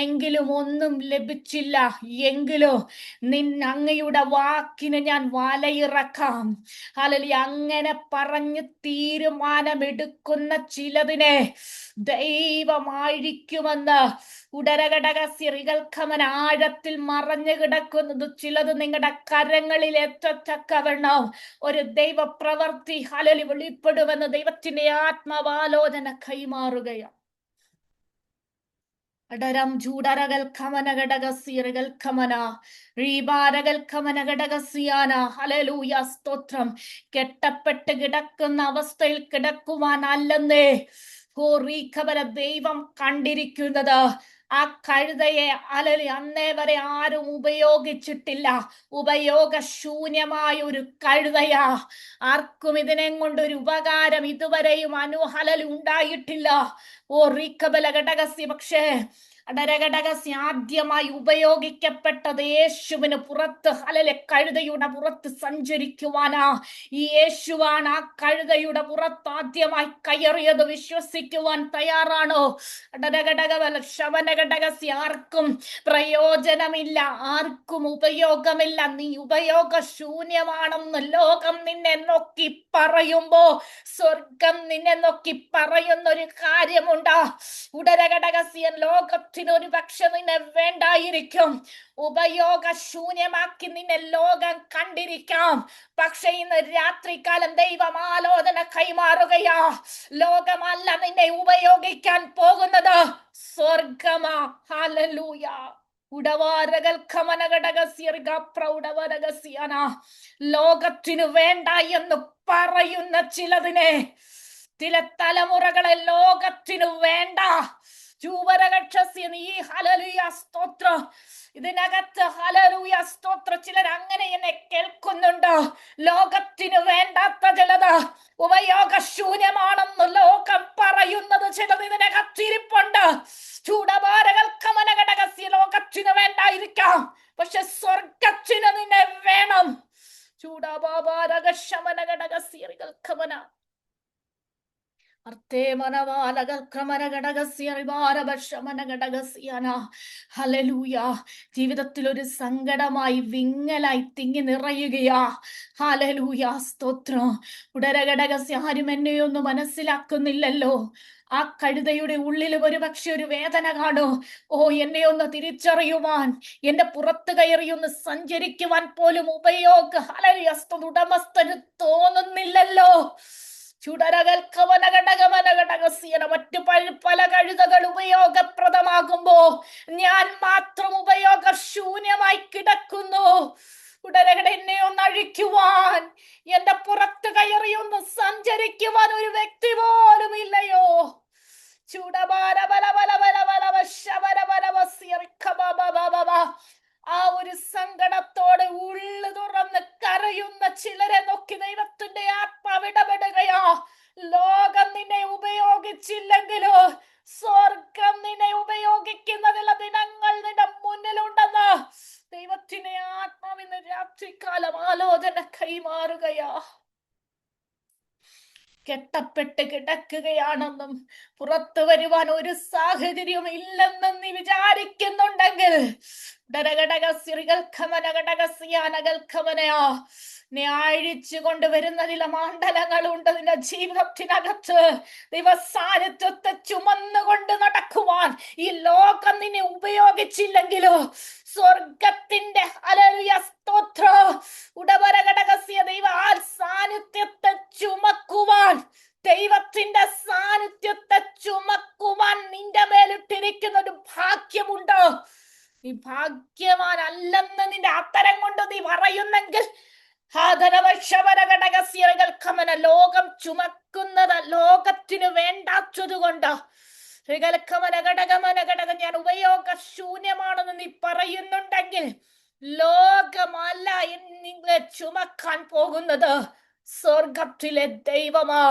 എങ്കിലും ഒന്നും ലഭിച്ചില്ല. എങ്കിലോ അങ്ങയുടെ വാക്കിന് ഞാൻ വലയിറക്കാം. അങ്ങനെ പറഞ്ഞ് തീരുമാനമെടുക്കുന്ന ചിലതിനെ ദൈവമായിരിക്കുമെന്ന് ആഴത്തിൽ മറഞ്ഞു കിടക്കുന്നത് ചിലത് നിങ്ങളുടെ കരങ്ങളിൽ എത്തത്തക്കവണ്ണം ഒരു ദൈവ പ്രവർത്തി വെളിപ്പെടുമെന്ന് ദൈവത്തിന്റെ ആത്മാവാലോചന കൈമാറുകയാണ്. സ്തോത്രം, കെട്ടപ്പെട്ട് കിടക്കുന്ന അവസ്ഥയിൽ കിടക്കുവാനല്ലെന്നേ ദൈവം കണ്ടിരിക്കുന്നത്. ആ കഴുതയെ അന്നേ വരെ ആരും ഉപയോഗിച്ചിട്ടില്ല. ഉപയോഗശൂന്യമായ ഒരു കഴുതയാ. ആർക്കും ഇതിനെ കൊണ്ടൊരു ഉപകാരം ഇതുവരെയും ഉണ്ടായിട്ടില്ല. പക്ഷേ ആദ്യമായി ഉപയോഗിക്കപ്പെട്ടത് യേശുവിന് പുറത്ത് കഴുതയുടെ പുറത്ത് സഞ്ചരിക്കുവാനാ. ഈ യേശുവാണ് ആ കഴുതയുടെ പുറത്ത് ആദ്യമായി കയറിയത്. വിശ്വസിക്കുവാൻ തയ്യാറാണോ? ആർക്കും പ്രയോജനമില്ല, ആർക്കും ഉപയോഗമില്ല, നീ ഉപയോഗശൂന്യമാണെന്ന് ലോകം നിന്നെ നോക്കി പറയുമ്പോ സ്വർഗം നിന്നെ നോക്കി പറയുന്നൊരു കാര്യമുണ്ട്. ലോകത്തിനൊരു പക്ഷെ നിന്നെ വേണ്ടായിരിക്കും, ഉപയോഗശൂന്യമാക്കി നിന്നെ ലോകം കണ്ടിരിക്കാം. പക്ഷെ ഇന്ന് രാത്രികാലം ദൈവം ആലോചന കൈമാറുകയാ. ലോകമല്ല നിന്നെ ഉപയോഗിക്കാൻ പോകുന്നത്, സ്വർഗമാ. ഹല്ലേലൂയ. ലോകത്തിനു വേണ്ട എന്ന് പറയുന്ന ചിലതിനെ, ചില തലമുറകളെ ലോകത്തിനു വേണ്ട, ചൂവരകക്ഷസ്യ നീ ഹല്ലേലൂയ സ്തോത്രം. ഇതിനകത്ത് ഹല്ലേലൂയ സ്തോത്രം ചിലർ അങ്ങനെ എന്നെ കേൾക്കുന്നുണ്ട്. ലോകത്തിന് വേണ്ടാത്ത ചിലത് ഉപയോഗശൂന്യമാണെന്ന് ലോകം പറയുന്നത് ചിലത് ഇതിനകത്തിരിപ്പുണ്ട്. ചൂടഭാരകൽക്കമനഘടകസ്യ ലോകത്തിന് വേണ്ടായിരിക്കാം, പക്ഷെ സ്വർഗത്തിന് നിന്നെ വേണം. ചൂടഭാരകശമനഘടകസ്യകൽക്കമന ജീവിതത്തിൽ ഒരു സങ്കടമായി വിങ്ങലായി തിങ്ങി നിറയുകയാ. ഹല്ലേലൂയ സ്തോത്രം. ഉടരഘടകസ്യ ആരും എന്നെയൊന്നും മനസ്സിലാക്കുന്നില്ലല്ലോ. ആ കഴുതയുടെ ഉള്ളിൽ ഒരുപക്ഷെ ഒരു വേദന കാണോ. ഓ, എന്നെ ഒന്ന് തിരിച്ചറിയുവാൻ, എന്റെ പുറത്ത് കയറി ഒന്ന് സഞ്ചരിക്കുവാൻ പോലും ഉടമസ്ഥന് തോന്നുന്നില്ലല്ലോ. മറ്റു പല കഴുതകൾ ഉപയോഗപ്രദമാകുമ്പോ ഞാൻ മാത്രം ഉപയോഗശൂന്യമായി കിടക്കുന്നു. ഉടരകടെ എന്നെ ഒന്ന് അഴിക്കുവാൻ, എന്റെ പുറത്ത് കയറി ഒന്ന് സഞ്ചരിക്കുവാൻ ഒരു വ്യക്തി പോലും ഇല്ലയോ. ആ ഒരു സങ്കടത്തോടെ ഉള്ളു തുറന്ന് കരയുന്ന ചിലരെ നോക്കി ദൈവത്തിന്റെ ആത്മാവ് ഇടപെടുകയാ. ലോകം നിന്നെ ഉപയോഗിച്ചില്ലെങ്കിലോ സ്വർഗം നിന്നെ ഉപയോഗിക്കുന്നതിലുള്ള ദിനങ്ങൾ നിന്റെ മുന്നിലുണ്ടെന്ന് ദൈവത്തിന്റെ ആത്മാവിന് രാത്രികാലം ആലോചന കൈമാറുകയാ. കെട്ടപ്പെട്ട് കിടക്കുകയാണെന്നും പുറത്തു വരുവാൻ ഒരു സാഹചര്യവും ഇല്ലെന്നും നീ വിചാരിക്കുന്നുണ്ടെങ്കിൽ നീ അഴിച്ചു കൊണ്ടുവരുന്നതിലെ മണ്ഡലങ്ങളുണ്ട്. നിന്റെ ജീവിതത്തിനകത്ത് ദൈവസാന്നിധ്യത്തെ ചുമന്നുകൊണ്ട് നടക്കുവാൻ ഈ ലോകം നിന്നെ ഉപയോഗിച്ചില്ലെങ്കിലോ സ്വർഗത്തിന്റെ ഹല്ലേലൂയ സ്തോത്രം ഉടവരഘടകസ്യ ദൈവ സാന്നിധ്യത്തെ ചുമക്കുവാൻ, ദൈവത്തിന്റെ സാന്നിധ്യത്തെ ചുമക്കുവാൻ നിന്റെ മേലിട്ടിരിക്കുന്ന ഒരു ഭാഗ്യമുണ്ട്. നീ ഭാഗ്യവാനല്ലെന്ന് നിന്റെ അത്തരം കൊണ്ട് നീ പറയുന്നെങ്കിൽ ലോകം ചുമക്കുന്നത് ലോകത്തിന് വേണ്ടാത്തത് കൊണ്ട് ഞാൻ ഉപയോഗശൂന്യമാണെന്ന് നീ പറയുന്നുണ്ടെങ്കിൽ ലോകമല്ല നിങ്ങളെ ചുമക്കാൻ പോകുന്നത്, സ്വർഗത്തിലെ ദൈവമാ.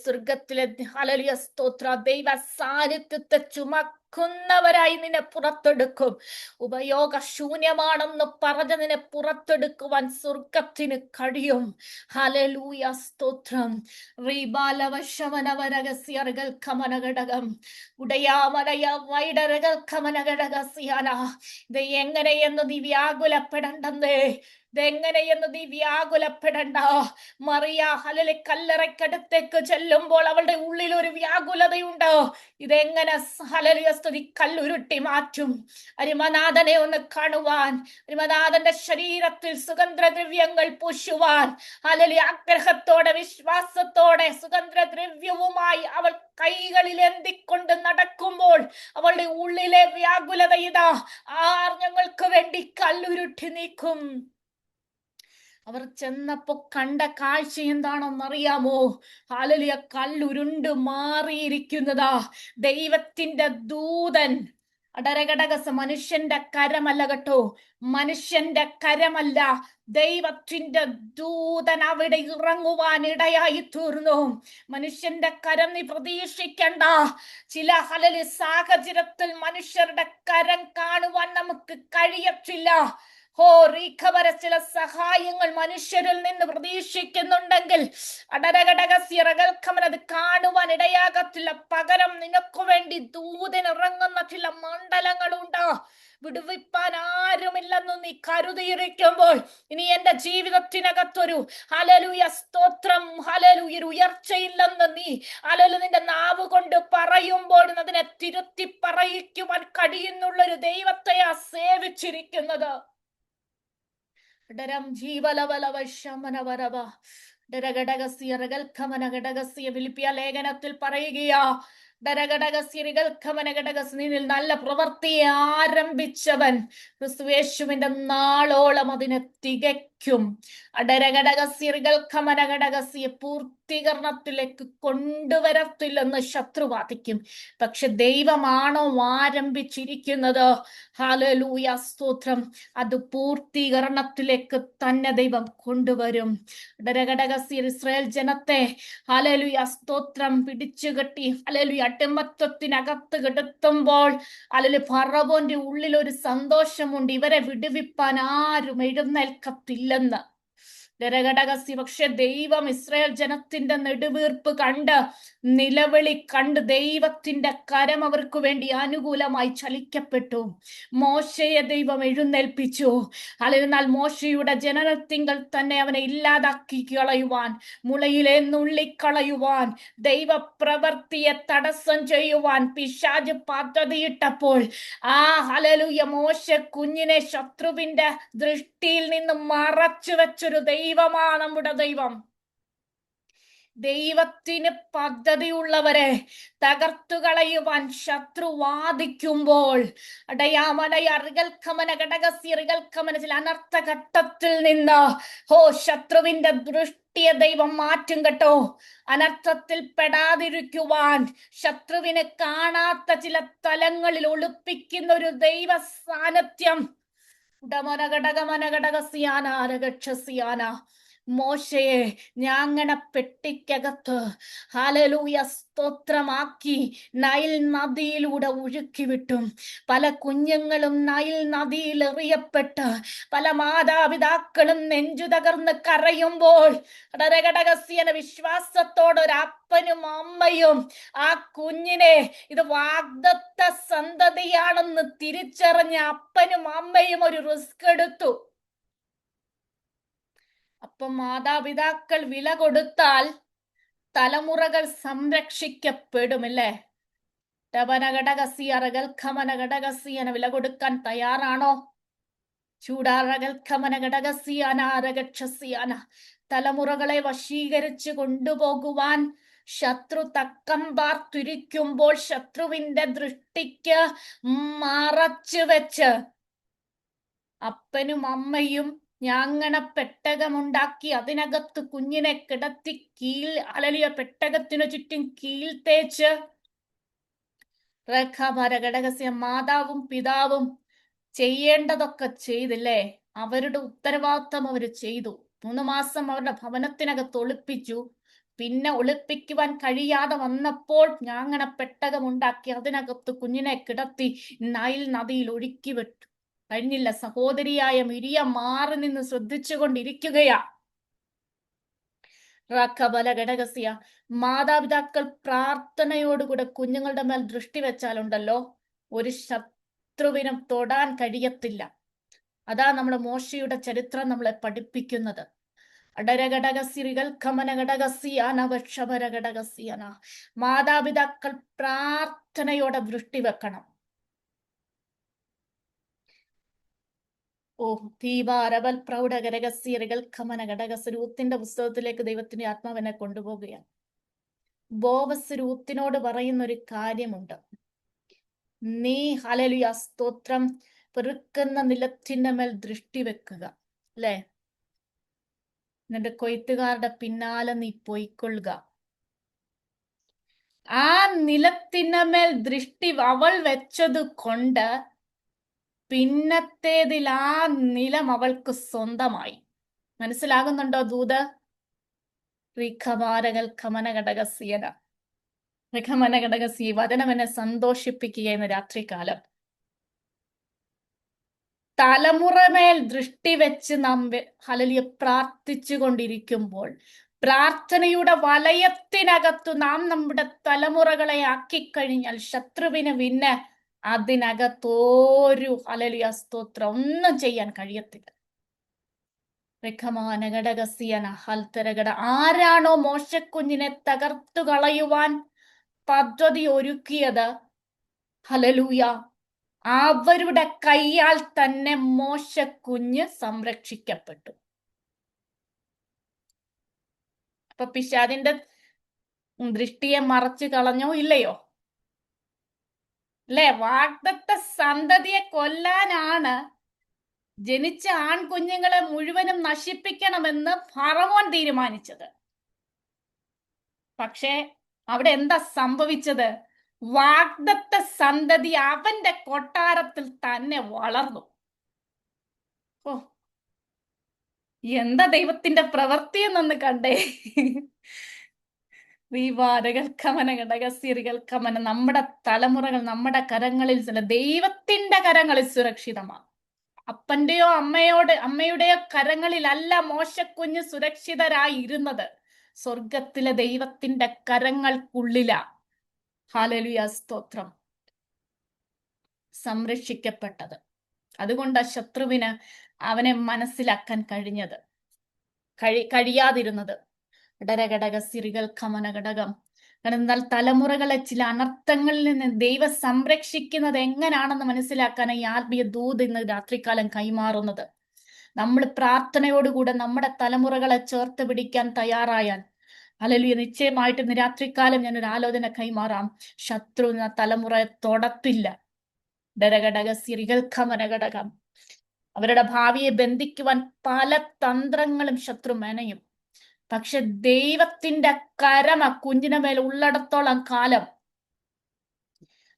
സ്വർഗത്തിലെ ഹല്ലേലൂയ സ്തോത്ര ദൈവ സാന്നിധ്യത്തെ ചുമക്കുന്നവരായി നിന്നെ പുറത്തെടുക്കും. ഉപയോഗശൂന്യമാണെന്ന് പറഞ്ഞ് നിന്നെ പുറത്തെടുക്കുവാൻ സ്വർഗത്തിന് കഴിയും. ഹല്ലേലൂയ സ്തോത്രം. റീബാലവശമനവരകസ്യർഗൽക്കമനഘടകം ഉടയാമനയ വൈഡരകൽക്കമനഘടകസ്യാന. ഇത് എങ്ങനെയെന്ന് നീ വ്യാകുലപ്പെടണ്ടെന്നേ, ഇതെങ്ങനെയെന്ന് നീ വ്യാകുലപ്പെടണ്ട. മറിയ ഹല്ലേലൂയ കല്ലറയ്ക്കടുത്തേക്ക് ചെല്ലുമ്പോൾ അവളുടെ ഉള്ളിൽ ഒരു വ്യാകുലതയുണ്ട്. ഇതെങ്ങനെ ഹല്ലേലൂയ സ്തുതി കല്ലുരുട്ടി മാറ്റും. അരിമനാഥനെ ഒന്ന് കാണുവാൻ, അരിമനാഥന്റെ ശരീരത്തിൽ സുഗന്ധദ്രവ്യങ്ങൾ പൂശുവാൻ ഹല്ലേലൂയ ആഗ്രഹത്തോടെ വിശ്വാസത്തോടെ സുഗന്ധദ്രവ്യവുമായി അവൾ കൈകളിൽ എന്തിക്കൊണ്ട് നടക്കുമ്പോൾ അവളുടെ ഉള്ളിലെ വ്യാകുലത ഇതാ, ആർ ഞങ്ങൾക്ക് വേണ്ടി കല്ലുരുട്ടി നീക്കും. അവർ ചെന്നപ്പോ കണ്ട കാഴ്ച എന്താണെന്നറിയാമോ? ഹല്ലേലൂയ കല്ലുരുണ്ട് മാറിയിരിക്കുന്നതാ. ദൈവത്തിന്റെ ദൂതൻ അടരഘടകസ മനുഷ്യന്റെ കരമല്ല കേട്ടോ, മനുഷ്യന്റെ കരമല്ല, ദൈവത്തിന്റെ ദൂതൻ അവിടെ ഇറങ്ങുവാൻ ഇടയായി തീർന്നു. മനുഷ്യന്റെ കരം നീ പ്രതീക്ഷിക്കണ്ട. ചില ഹല്ലേലൂയ സാഹചര്യത്തിൽ മനുഷ്യരുടെ കരം കാണുവാൻ നമുക്ക് കഴിയത്തില്ല. ചില സഹായങ്ങൾ മനുഷ്യരിൽ നിന്ന് പ്രതീക്ഷിക്കുന്നുണ്ടെങ്കിൽ അത് കാണുവാൻ ഇടയാകത്തില്ല. പകരം നിനക്ക് വേണ്ടി ദൂതൻ ഇറങ്ങുന്ന ചില മണ്ഡലങ്ങളുണ്ട്. വിടുവിപ്പാൻ ആരുമില്ലെന്ന് നീ കരുതിയിരിക്കുമ്പോൾ ഇനി എന്റെ ജീവിതത്തിനകത്തൊരു ഹല്ലേലൂയ സ്തോത്രം ഹല്ലേലൂയ ഉയർച്ചയില്ലെന്ന് നീ ഹല്ലേലൂയ നിന്റെ നാവ് കൊണ്ട് പറയുമ്പോൾ അതിനെ തിരുത്തി പറയിക്കുവാൻ കഴിയുന്നുള്ളൊരു ദൈവത്തെയാ സേവിച്ചിരിക്കുന്നത്. ഫിലിപ്പിയ ലേഖനത്തിൽ പറയുകയാ, നിന്നിൽ നല്ല പ്രവൃത്തിയെ ആരംഭിച്ചവൻ ക്രിസ്തുയേശുവിന്റെ നാളോളം അതിനെ തികയ്ക്കും. വാദിക്കും. അടരഘടകസ്യറികൾക്കമനഘടകസ്യ പൂർത്തീകരണത്തിലേക്ക് കൊണ്ടുവരത്തില്ലെന്ന് ശത്രു വാദിക്കും. പക്ഷെ ദൈവമാണോ ആരംഭിച്ചിരിക്കുന്നത്, ഹല്ലേലൂയ സ്തോത്രം, അത് പൂർത്തീകരണത്തിലേക്ക് തന്നെ ദൈവം കൊണ്ടുവരും. അടരഘടകസ്യ ഇസ്രായേൽ ജനത്തെ ഹല്ലേലൂയ സ്തോത്രം പിടിച്ചുകെട്ടി ഹല്ലേലൂയ അടിമത്തത്തിനകത്ത് കിടത്തുമ്പോൾ അല്ലെങ്കിൽ ഫറവോന്റെ ഉള്ളിൽ ഒരു സന്തോഷമുണ്ട്, ഇവരെ വിടുവിപ്പാൻ ആരും എഴുന്നേൽക്കത്തില്ലെന്ന്. രരഘടകസി പക്ഷെ ദൈവം ഇസ്രായേൽ ജനത്തിന്റെ നെടുവീർപ്പ് കണ്ട്, നിലവിളി കണ്ട് ദൈവത്തിന്റെ കരം അവർക്ക് വേണ്ടി അനുകൂലമായി ചലിക്കപ്പെട്ടു. മോശയെ ദൈവം എഴുന്നേൽപ്പിച്ചു. എന്നാൽ മോശയുടെ ജനനത്തിങ്കൽ തന്നെ അവനെ ഇല്ലാതാക്കി കളയുവാൻ, മുളയിലെ നുള്ളിക്കളയുവാൻ, ദൈവപ്രവർത്തിയെ തടസ്സം ചെയ്യുവാൻ പിശാച് പദ്ധതിയിട്ടപ്പോൾ ആ ഹല്ലേലൂയ മോശ കുഞ്ഞിനെ ശത്രുവിന്റെ ദൃഷ്ടിയിൽ നിന്ന് മറച്ചു വെച്ചൊരു ദൈവമാണ് നമ്മുടെ ദൈവം. ദൈവത്തിന് പദ്ധതിയുള്ളവരെ തകർത്തു കളയുവാൻ ശത്രു വാദിക്കുമ്പോൾ ചില അനർത്ഥ ഘട്ടത്തിൽ നിന്ന് ശത്രുവിന്റെ ദൃഷ്ടിയെ ദൈവം മാറ്റും കേട്ടോ. അനർത്ഥത്തിൽ പെടാതിരിക്കുവാൻ ശത്രുവിനെ കാണാത്ത ചില തലങ്ങളിൽ ഒളിപ്പിക്കുന്ന ഒരു ദൈവ സാന്നിധ്യം മോശയെ ഞാങ്ങണ പെട്ടിക്കകത്ത് ഹല്ലേലൂയ സ്തോത്രമാക്കി നൈൽ നദിയിലൂടെ ഒഴുക്കി വിട്ടു. പല കുഞ്ഞുങ്ങളും നൈൽ നദിയിൽ എറിയപ്പെട്ട് പല മാതാപിതാക്കളും നെഞ്ചു തകർന്ന് കരയുമ്പോൾ വിശ്വാസത്തോടൊരപ്പനും അമ്മയും ആ കുഞ്ഞിനെ ഇത് വാഗ്ദത്ത സന്തതിയാണെന്ന് തിരിച്ചറിഞ്ഞ അപ്പനും അമ്മയും ഒരു റിസ്ക് എടുത്തു. അപ്പം മാതാപിതാക്കൾ വില കൊടുത്താൽ തലമുറകൾ സംരക്ഷിക്കപ്പെടുമല്ലേ? വില കൊടുക്കാൻ തയ്യാറാണോ? തലമുറകളെ വശീകരിച്ചു കൊണ്ടുപോകുവാൻ ശത്രു തക്കം പാർത്തിരിക്കുമ്പോൾ ശത്രുവിന്റെ ദൃഷ്ടിക്ക് മറച്ചു വെച്ച് അപ്പനും അമ്മയും ഞാങ്ങണ പെട്ടകമുണ്ടാക്കി അതിനകത്ത് കുഞ്ഞിനെ കിടത്തി അലലിയ പെട്ടകത്തിനു ചുറ്റും കീൽ തേച്ച് രേഖാഭാരഘടകസ്യ മാതാവും പിതാവും ചെയ്യേണ്ടതൊക്കെ ചെയ്തില്ലേ? അവരുടെ ഉത്തരവാദിത്വം അവർ ചെയ്തു. 3 മാസം അവരുടെ ഭവനത്തിനകത്ത് ഒളിപ്പിച്ചു. പിന്നെ ഒളിപ്പിക്കുവാൻ കഴിയാതെ വന്നപ്പോൾ ഞാങ്ങണ പെട്ടകമുണ്ടാക്കി അതിനകത്ത് കുഞ്ഞിനെ കിടത്തി നൈൽ നദിയിൽ ഒഴുക്കി വിട്ടു. കഴിഞ്ഞില്ല. സഹോദരിയായ മിരിയ മാറി നിന്ന് ശ്രദ്ധിച്ചുകൊണ്ടിരിക്കുകയാ. ഘടകസ്യ മാതാപിതാക്കൾ പ്രാർത്ഥനയോടുകൂടെ കുഞ്ഞുങ്ങളുടെ മേൽ ദൃഷ്ടി വെച്ചാലുണ്ടല്ലോ ഒരു ശത്രുവിനും തൊടാൻ കഴിയത്തില്ല. അതാ നമ്മുടെ മോശയുടെ ചരിത്രം നമ്മളെ പഠിപ്പിക്കുന്നത്. മാതാപിതാക്കൾ പ്രാർത്ഥനയോടെ ദൃഷ്ടി വെക്കണം. രൂത്തിന്റെ പുസ്തകത്തിലേക്ക് ദൈവത്തിന്റെ ആത്മാവിനെ കൊണ്ടുപോവുകയാണ്. ബോവസ് രൂത്തിനോട് പറയുന്ന ഒരു കാര്യമുണ്ട്. നീ ഹല്ലേലൂയ സ്തോത്രം പെറുക്കുന്ന നിലത്തിന്റെ മേൽ ദൃഷ്ടി വെക്കുക, അല്ലേ? നിന്റെ കൊയ്ത്തുകാരുടെ പിന്നാലെ നീ പോയിക്കൊള്ളുക. ആ നിലത്തിന്മേൽ ദൃഷ്ടി അവൾ വെച്ചത് കൊണ്ട് പിന്നത്തേതിൽ ആ നിലം അവൾക്ക് സ്വന്തമായി. മനസ്സിലാകുന്നുണ്ടോ ദൂത്? വചനം എന്നെ സന്തോഷിപ്പിക്കുകയെന്ന് രാത്രികാലം. തലമുറമേൽ ദൃഷ്ടി വെച്ച് നാം ഹല്ലേലൂയ പ്രാർത്ഥിച്ചു കൊണ്ടിരിക്കുമ്പോൾ പ്രാർത്ഥനയുടെ വലയത്തിനകത്തു നാം നമ്മുടെ തലമുറകളെ ആക്കിക്കഴിഞ്ഞാൽ ശത്രുവിന് പിന്നെ അതിനകത്തൊരു ഹല്ലേലൂയ സ്തോത്രം ഒന്നും ചെയ്യാൻ കഴിയത്തില്ല. ആരാണോ മോശക്കുഞ്ഞിനെ തകർത്തു കളയുവാൻ പദ്ധതി ഒരുക്കിയത്, ഹല്ലേലൂയ, അവരുടെ കൈയാൽ തന്നെ മോശക്കുഞ്ഞ് സംരക്ഷിക്കപ്പെട്ടു. അപ്പൊ പിശാചിന്റെ ദൃഷ്ടിയെ മറച്ചു കളഞ്ഞോ ഇല്ലയോ? അല്ലെ? വാഗ്ദത്ത സന്തതിയെ കൊല്ലാനാണ് ജനിച്ച ആൺകുഞ്ഞുങ്ങളെ മുഴുവനും നശിപ്പിക്കണമെന്ന് ഫറവോൻ തീരുമാനിച്ചത്. പക്ഷേ അവിടെ എന്താ സംഭവിച്ചത്? വാഗ്ദത്ത സന്തതി അവന്റെ കൊട്ടാരത്തിൽ തന്നെ വളർന്നു. ഓ, എന്താ ദൈവത്തിന്റെ പ്രവൃത്തി എന്നൊന്ന് കണ്ടേ. കമന നമ്മുടെ തലമുറകൾ നമ്മുടെ കരങ്ങളിൽ, ദൈവത്തിന്റെ കരങ്ങളിൽ സുരക്ഷിതമാണ്. അപ്പന്റെയോ അമ്മയുടെയോ കരങ്ങളിലല്ല മോശക്കുഞ്ഞ് സുരക്ഷിതരായി ഇരുന്നത്, സ്വർഗത്തിലെ ദൈവത്തിന്റെ കരങ്ങൾക്കുള്ളിലാ. ഹല്ലേലൂയ, സ്തോത്രം. സംരക്ഷിക്കപ്പെട്ടത്. അതുകൊണ്ടാ ശത്രുവിന് അവനെ മനസ്സിലാക്കാൻ കഴിയാതിരുന്നത്. ഘടക സിറികൾ ഖമന ഘടകം. എന്നാൽ തലമുറകളെ ചില അനർത്ഥങ്ങളിൽ നിന്ന് ദൈവം സംരക്ഷിക്കുന്നത് എങ്ങനെയാണെന്ന് മനസ്സിലാക്കാൻ ഈ ആത്മീയ ദൂത് ഇന്ന് രാത്രികാലം കൈമാറുന്നത്. നമ്മൾ പ്രാർത്ഥനയോടുകൂടെ നമ്മുടെ തലമുറകളെ ചേർത്ത് പിടിക്കാൻ തയ്യാറായാൽ, ഹല്ലേലൂയ, നിശ്ചയമായിട്ട് ഇന്ന് രാത്രികാലം ഞാനൊരു ആലോചന കൈമാറാം. ശത്രു തലമുറയെ തൊടത്തില്ല. ഡരഘടക സിറികൾ ഖമന ഘടകം. അവരുടെ ഭാവിയെ ബന്ധിക്കുവാൻ പല തന്ത്രങ്ങളും ശത്രു മെനയും. പക്ഷെ ദൈവത്തിന്റെ കരം ആ കുഞ്ഞിന് മേൽ ഉള്ളിടത്തോളം കാലം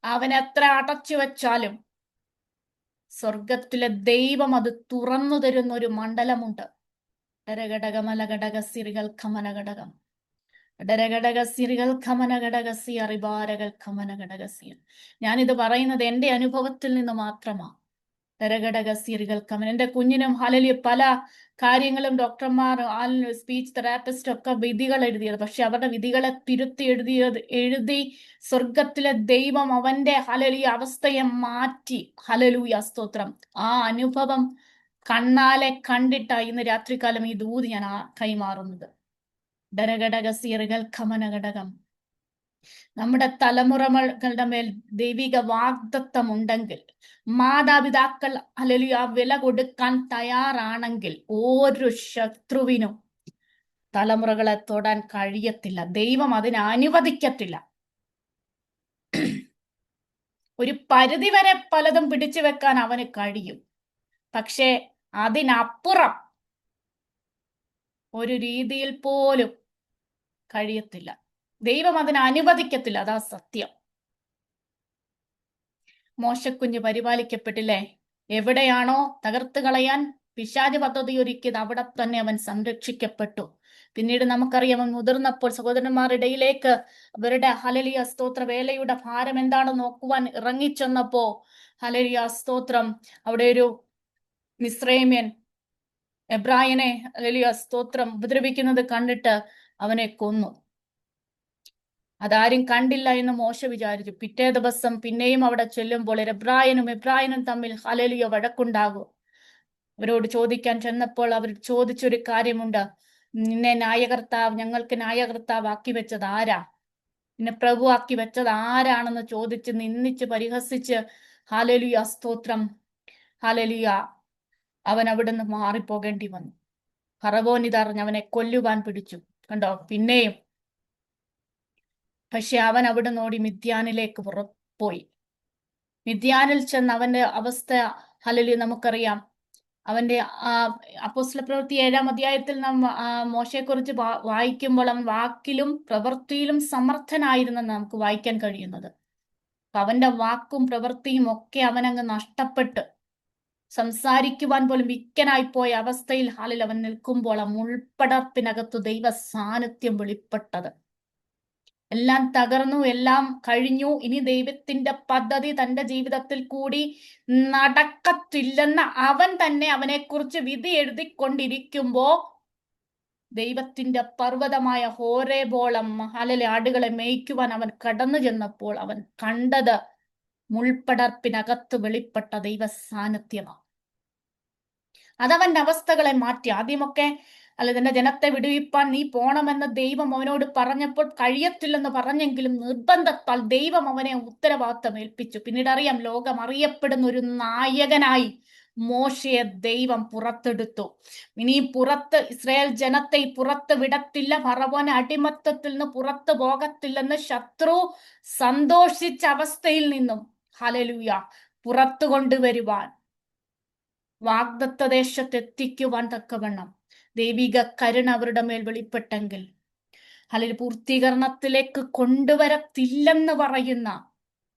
അവൻ എത്ര അടച്ചു വെച്ചാലും സ്വർഗത്തിലെ ദൈവം അത് തുറന്നു തരുന്ന ഒരു മണ്ഡലമുണ്ട്. ഡരഘടകമലഘടക സിറികൾ ഖമന ഘടകം. ഡരഘടക സിറികൾ ഖമന ഘടകസി അറിവാരകൾ ഖമന ഘടകസിയ. ഞാനിത് പറയുന്നത് എന്റെ അനുഭവത്തിൽ നിന്ന് മാത്രമാണ്. ഡരഘടക സിറികൾ ഖമന. എന്റെ കുഞ്ഞിനും ഹല്ലേലൂയ പല കാര്യങ്ങളും ഡോക്ടർമാർ, സ്പീച്ച് തെറാപ്പിസ്റ്റ് ഒക്കെ വിധികൾ എഴുതിയത്. പക്ഷെ അവരുടെ വിധികളെ തിരുത്തി എഴുതി സ്വർഗത്തിലെ ദൈവം അവന്റെ ഹല്ലേലൂയ അവസ്ഥയെ മാറ്റി. ഹല്ലേലൂയ, സ്തോത്രം. ആ അനുഭവം കണ്ണാലെ കണ്ടിട്ടാ ഇന്ന് രാത്രികാലം ഈ ദൂത് ഞാൻ കൈമാറുന്നത്. ഡരഘടക സിറികൾ ഖമന ഘടകം. നമ്മുടെ തലമുറകളുടെ മേൽ ദൈവിക വാഗ്ദത്തം ഉണ്ടെങ്കിൽ, മാതാപിതാക്കൾ ഹല്ലേലൂയ വില കൊടുക്കാൻ തയ്യാറാണെങ്കിൽ, ഒരു ശത്രുവിനും തലമുറകളെ തൊടാൻ കഴിയത്തില്ല. ദൈവം അതിനെ അനുവദിക്കത്തില്ല. ഒരു പരിധിവരെ പലതും പിടിച്ചു വെക്കാൻ അവന് കഴിയും. പക്ഷേ അതിനപ്പുറം ഒരു രീതിയിൽ പോലും കഴിയത്തില്ല. ദൈവം അതിനെ അനുവദിക്കത്തില്ല. അതാ സത്യം. മോശക്കുഞ്ഞ് പരിപാലിക്കപ്പെട്ടില്ലേ? എവിടെയാണോ തകർത്ത് കളയാൻ പിശാച് പദ്ധതി ഒരുക്കിയത് അവിടെ തന്നെ അവൻ സംരക്ഷിക്കപ്പെട്ടു. പിന്നീട് നമുക്കറിയാം, അവൻ മുതിർന്നപ്പോൾ സഹോദരന്മാരുടെ ഇടയിലേക്ക് അവരുടെ ഹല്ലേലൂയ സ്തോത്ര വേലയുടെ ഭാരം എന്താണെന്ന് നോക്കുവാൻ ഇറങ്ങിച്ചെന്നപ്പോ, ഹല്ലേലൂയ സ്തോത്രം, അവിടെ ഒരു മിസ്രൈമ്യൻ എബ്രായനെ ഹല്ലേലൂയ സ്തോത്രം ഉപദ്രവിക്കുന്നത് കണ്ടിട്ട് അവനെ കൊന്നു. അതാരും കണ്ടില്ല എന്ന് മോശ വിചാരിച്ചു. പിറ്റേ ദിവസം പിന്നെയും അവിടെ ചെല്ലുമ്പോൾ എബ്രായനും തമ്മിൽ ഹല്ലേലൂയ വഴക്കുണ്ടാകും. അവരോട് ചോദിക്കാൻ ചെന്നപ്പോൾ അവർ ചോദിച്ചൊരു കാര്യമുണ്ട്. നിന്നെ ഞങ്ങൾക്ക് ന്യായകർത്താവ് ആക്കി വെച്ചത് ആരാ? നിന്നെ പ്രഭു ആക്കി വെച്ചത് ആരാണെന്ന് ചോദിച്ച് നിന്ദിച്ച് പരിഹസിച്ച് ഹല്ലേലൂയ സ്തോത്രം, ഹല്ലേലൂയ, അവൻ അവിടുന്ന് മാറിപ്പോകേണ്ടി വന്നു. ഫറവോൻ ഇതറിഞ്ഞ് അവനെ കൊല്ലുവാൻ പിടിച്ചു. കണ്ടോ? പിന്നെയും. പക്ഷെ അവൻ അവിടെ നോടി മിദ്യാനിലേക്ക് പോയി. മിദ്യാനിൽ ചെന്ന് അവന്റെ അവസ്ഥ ഹല്ലേലൂയ നമുക്കറിയാം. അവന്റെ അപ്പോസ്തല പ്രവൃത്തി 7-ാം അധ്യായത്തിൽ നാം മോശയെക്കുറിച്ച് വായിക്കുമ്പോൾ അവൻ വാക്കിലും പ്രവൃത്തിയിലും സമർത്ഥനായിരുന്നെന്ന് നമുക്ക് വായിക്കാൻ കഴിയുന്നത്. അവന്റെ വാക്കും പ്രവൃത്തിയും ഒക്കെ അവനങ്ങ് നഷ്ടപ്പെട്ട് സംസാരിക്കുവാൻ പോലും വിക്കനായിപ്പോയ അവസ്ഥയിൽ ഹാലിൽ അവൻ നിൽക്കുമ്പോൾ ആ മുൾപ്പടർപ്പിനകത്ത് ദൈവ സാന്നിധ്യം വെളിപ്പെട്ടത്. എല്ലാം തകർന്നു, എല്ലാം കഴിഞ്ഞു, ഇനി ദൈവത്തിന്റെ പദ്ധതി തന്റെ ജീവിതത്തിൽ കൂടി നടക്കത്തില്ലെന്ന് അവൻ തന്നെ അവനെക്കുറിച്ച് വിധി എഴുതിക്കൊണ്ടിരിക്കുമ്പോ ദൈവത്തിന്റെ പർവ്വതമായ ഹോരേബോളം ഹല്ലേലൂയ ആടുകളെ മേയ്ക്കുവാൻ അവൻ കടന്നു ചെന്നപ്പോൾ അവൻ കണ്ടത് മുൾപ്പടർപ്പിനകത്ത് വെളിപ്പെട്ട ദൈവ സാന്നിധ്യമാണ്. അതവന്റെ അവസ്ഥകളെ മാറ്റി. ആദ്യമൊക്കെ തന്റെ ജനത്തെ വിടുവിപ്പാൻ നീ പോണമെന്ന് ദൈവം അവനോട് പറഞ്ഞപ്പോൾ കഴിയത്തില്ലെന്ന് പറഞ്ഞെങ്കിലും നിർബന്ധത്താൽ ദൈവം അവനെ ഉത്തരവാദിത്തം ഏൽപ്പിച്ചു. പിന്നീട് അറിയാം, ലോകം അറിയപ്പെടുന്ന ഒരു നായകനായി മോശയെ ദൈവം പുറത്തെടുത്തു. ഇനി ഇസ്രായേൽ ജനത്തെ പുറത്ത് വിടത്തില്ല, ഫറവോന്റെ അടിമത്തത്തിൽ നിന്ന് പുറത്തു പോകത്തില്ലെന്ന് ശത്രു സന്തോഷിച്ച അവസ്ഥയിൽ നിന്നും ഹല്ലേലൂയ പുറത്തു കൊണ്ടുവരുവാൻ വാഗ്ദത്ത ദേശത്ത് എത്തിക്കുവാൻ തക്കവണ്ണം ദൈവിക കരുണ അവരുടെ മേൽ വെളിപ്പെട്ടെങ്കിൽ അല്ലെങ്കിൽ പൂർത്തീകരണത്തിലേക്ക് കൊണ്ടുവരത്തില്ലെന്ന് പറയുന്ന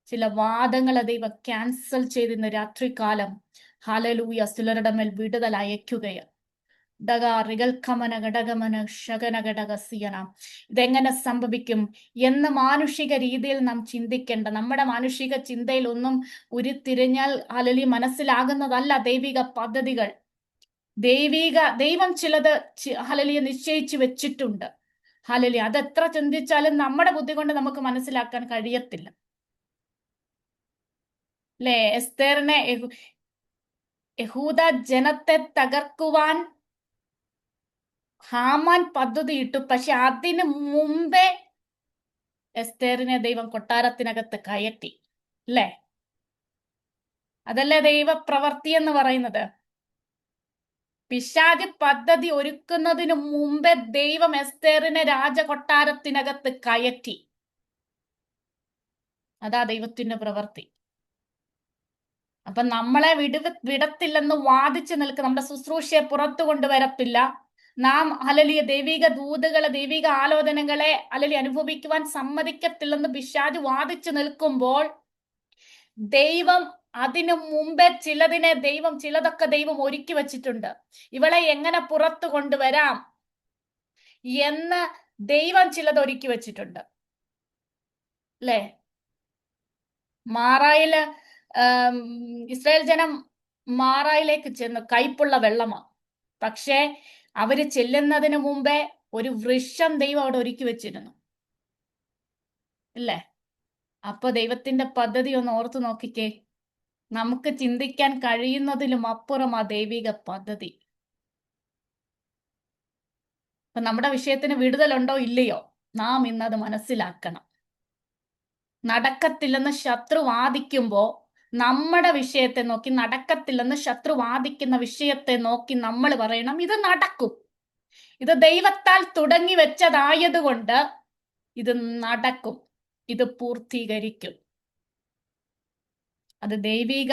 ചില വാദങ്ങളെ ദൈവം ക്യാൻസൽ ചെയ്തിരുന്ന രാത്രികാലം ഹല്ലേലൂയ ചിലരുടെ മേൽ വിടുതൽ അയക്കുകയാണ്. ഇതെങ്ങനെ സംഭവിക്കും എന്ന് മാനുഷിക രീതിയിൽ നാം ചിന്തിക്കേണ്ട. നമ്മുടെ മാനുഷിക ചിന്തയിൽ ഒന്നും ഉരുത്തിരിഞ്ഞാൽ അല്ലെങ്കിൽ മനസ്സിലാകുന്നതല്ല ദൈവിക പദ്ധതികൾ. ദൈവം ചിലത് ഹല്ലേലൂയ നിശ്ചയിച്ചു വെച്ചിട്ടുണ്ട്. ഹല്ലേലൂയ അതെത്ര ചിന്തിച്ചാലും നമ്മുടെ ബുദ്ധി കൊണ്ട് നമുക്ക് മനസ്സിലാക്കാൻ കഴിയത്തില്ല. അല്ലേ? എസ്തേറിനെ യഹൂദ ജനത്തെ തകർക്കുവാൻ ഹാമാൻ പദ്ധതിയിട്ടു. പക്ഷെ അതിനു മുമ്പേ എസ്തേറിനെ ദൈവം കൊട്ടാരത്തിനകത്ത് കയറ്റി. അല്ലേ? അതല്ലേ ദൈവ പ്രവൃത്തി എന്ന് പറയുന്നത്. പിശാച് പദ്ധതി ഒരുക്കുന്നതിനു മുമ്പേ ദൈവം എസ്തേറിനെ രാജകൊട്ടാരത്തിനകത്ത് കയറ്റി. അതാ ദൈവത്തിന്റെ പ്രവൃത്തി. അപ്പൊ നമ്മളെ വിടത്തില്ലെന്ന് വാദിച്ചു നിൽക്കുക. നമ്മുടെ ശുശ്രൂഷയെ പുറത്തു കൊണ്ടുവരത്തില്ല. നാം ഹല്ലേലൂയ ദൈവിക ദൂതുകളെ, ദൈവിക ആലോചനകളെ ഹല്ലേലൂയ അനുഭവിക്കുവാൻ സമ്മതിക്കത്തില്ലെന്ന് പിശാച് വാദിച്ചു നിൽക്കുമ്പോൾ ദൈവം അതിനു മുമ്പേ ചിലതൊക്കെ ദൈവം ഒരുക്കി വെച്ചിട്ടുണ്ട്. ഇവളെ എങ്ങനെ പുറത്തു കൊണ്ടുവരാം എന്ന് ദൈവം ചിലത് ഒരുക്കി വെച്ചിട്ടുണ്ട്. അല്ലേ? മാറായില് ഇസ്രായേൽ ജനം മാറായിലേക്ക് ചെന്ന് കയ്പുള്ള വെള്ളമാണ്. പക്ഷേ അവര് ചെല്ലുന്നതിന് മുമ്പേ ഒരു വൃക്ഷം ദൈവം അവിടെ ഒരുക്കി വെച്ചിരുന്നു. അല്ലേ? അപ്പൊ ദൈവത്തിന്റെ പദ്ധതി ഒന്ന് ഓർത്തു നോക്കിക്കേ. നമുക്ക് ചിന്തിക്കാൻ കഴിയുന്നതിലും അപ്പുറം ആ ദൈവിക പദ്ധതി. അപ്പൊ നമ്മുടെ വിഷയത്തിന് വിടുതലുണ്ടോ ഇല്ലയോ നാം ഇന്നത് മനസ്സിലാക്കണം. നടക്കത്തില്ലെന്ന് ശത്രു വാദിക്കുമ്പോ നമ്മുടെ വിഷയത്തെ നോക്കി, നടക്കത്തില്ലെന്ന് ശത്രു വാദിക്കുന്ന വിഷയത്തെ നോക്കി നമ്മൾ പറയണം ഇത് നടക്കും, ഇത് ദൈവത്താൽ തുടങ്ങി വെച്ചതായതുകൊണ്ട് ഇത് നടക്കും, ഇത് പൂർത്തീകരിക്കും. അത് ദൈവിക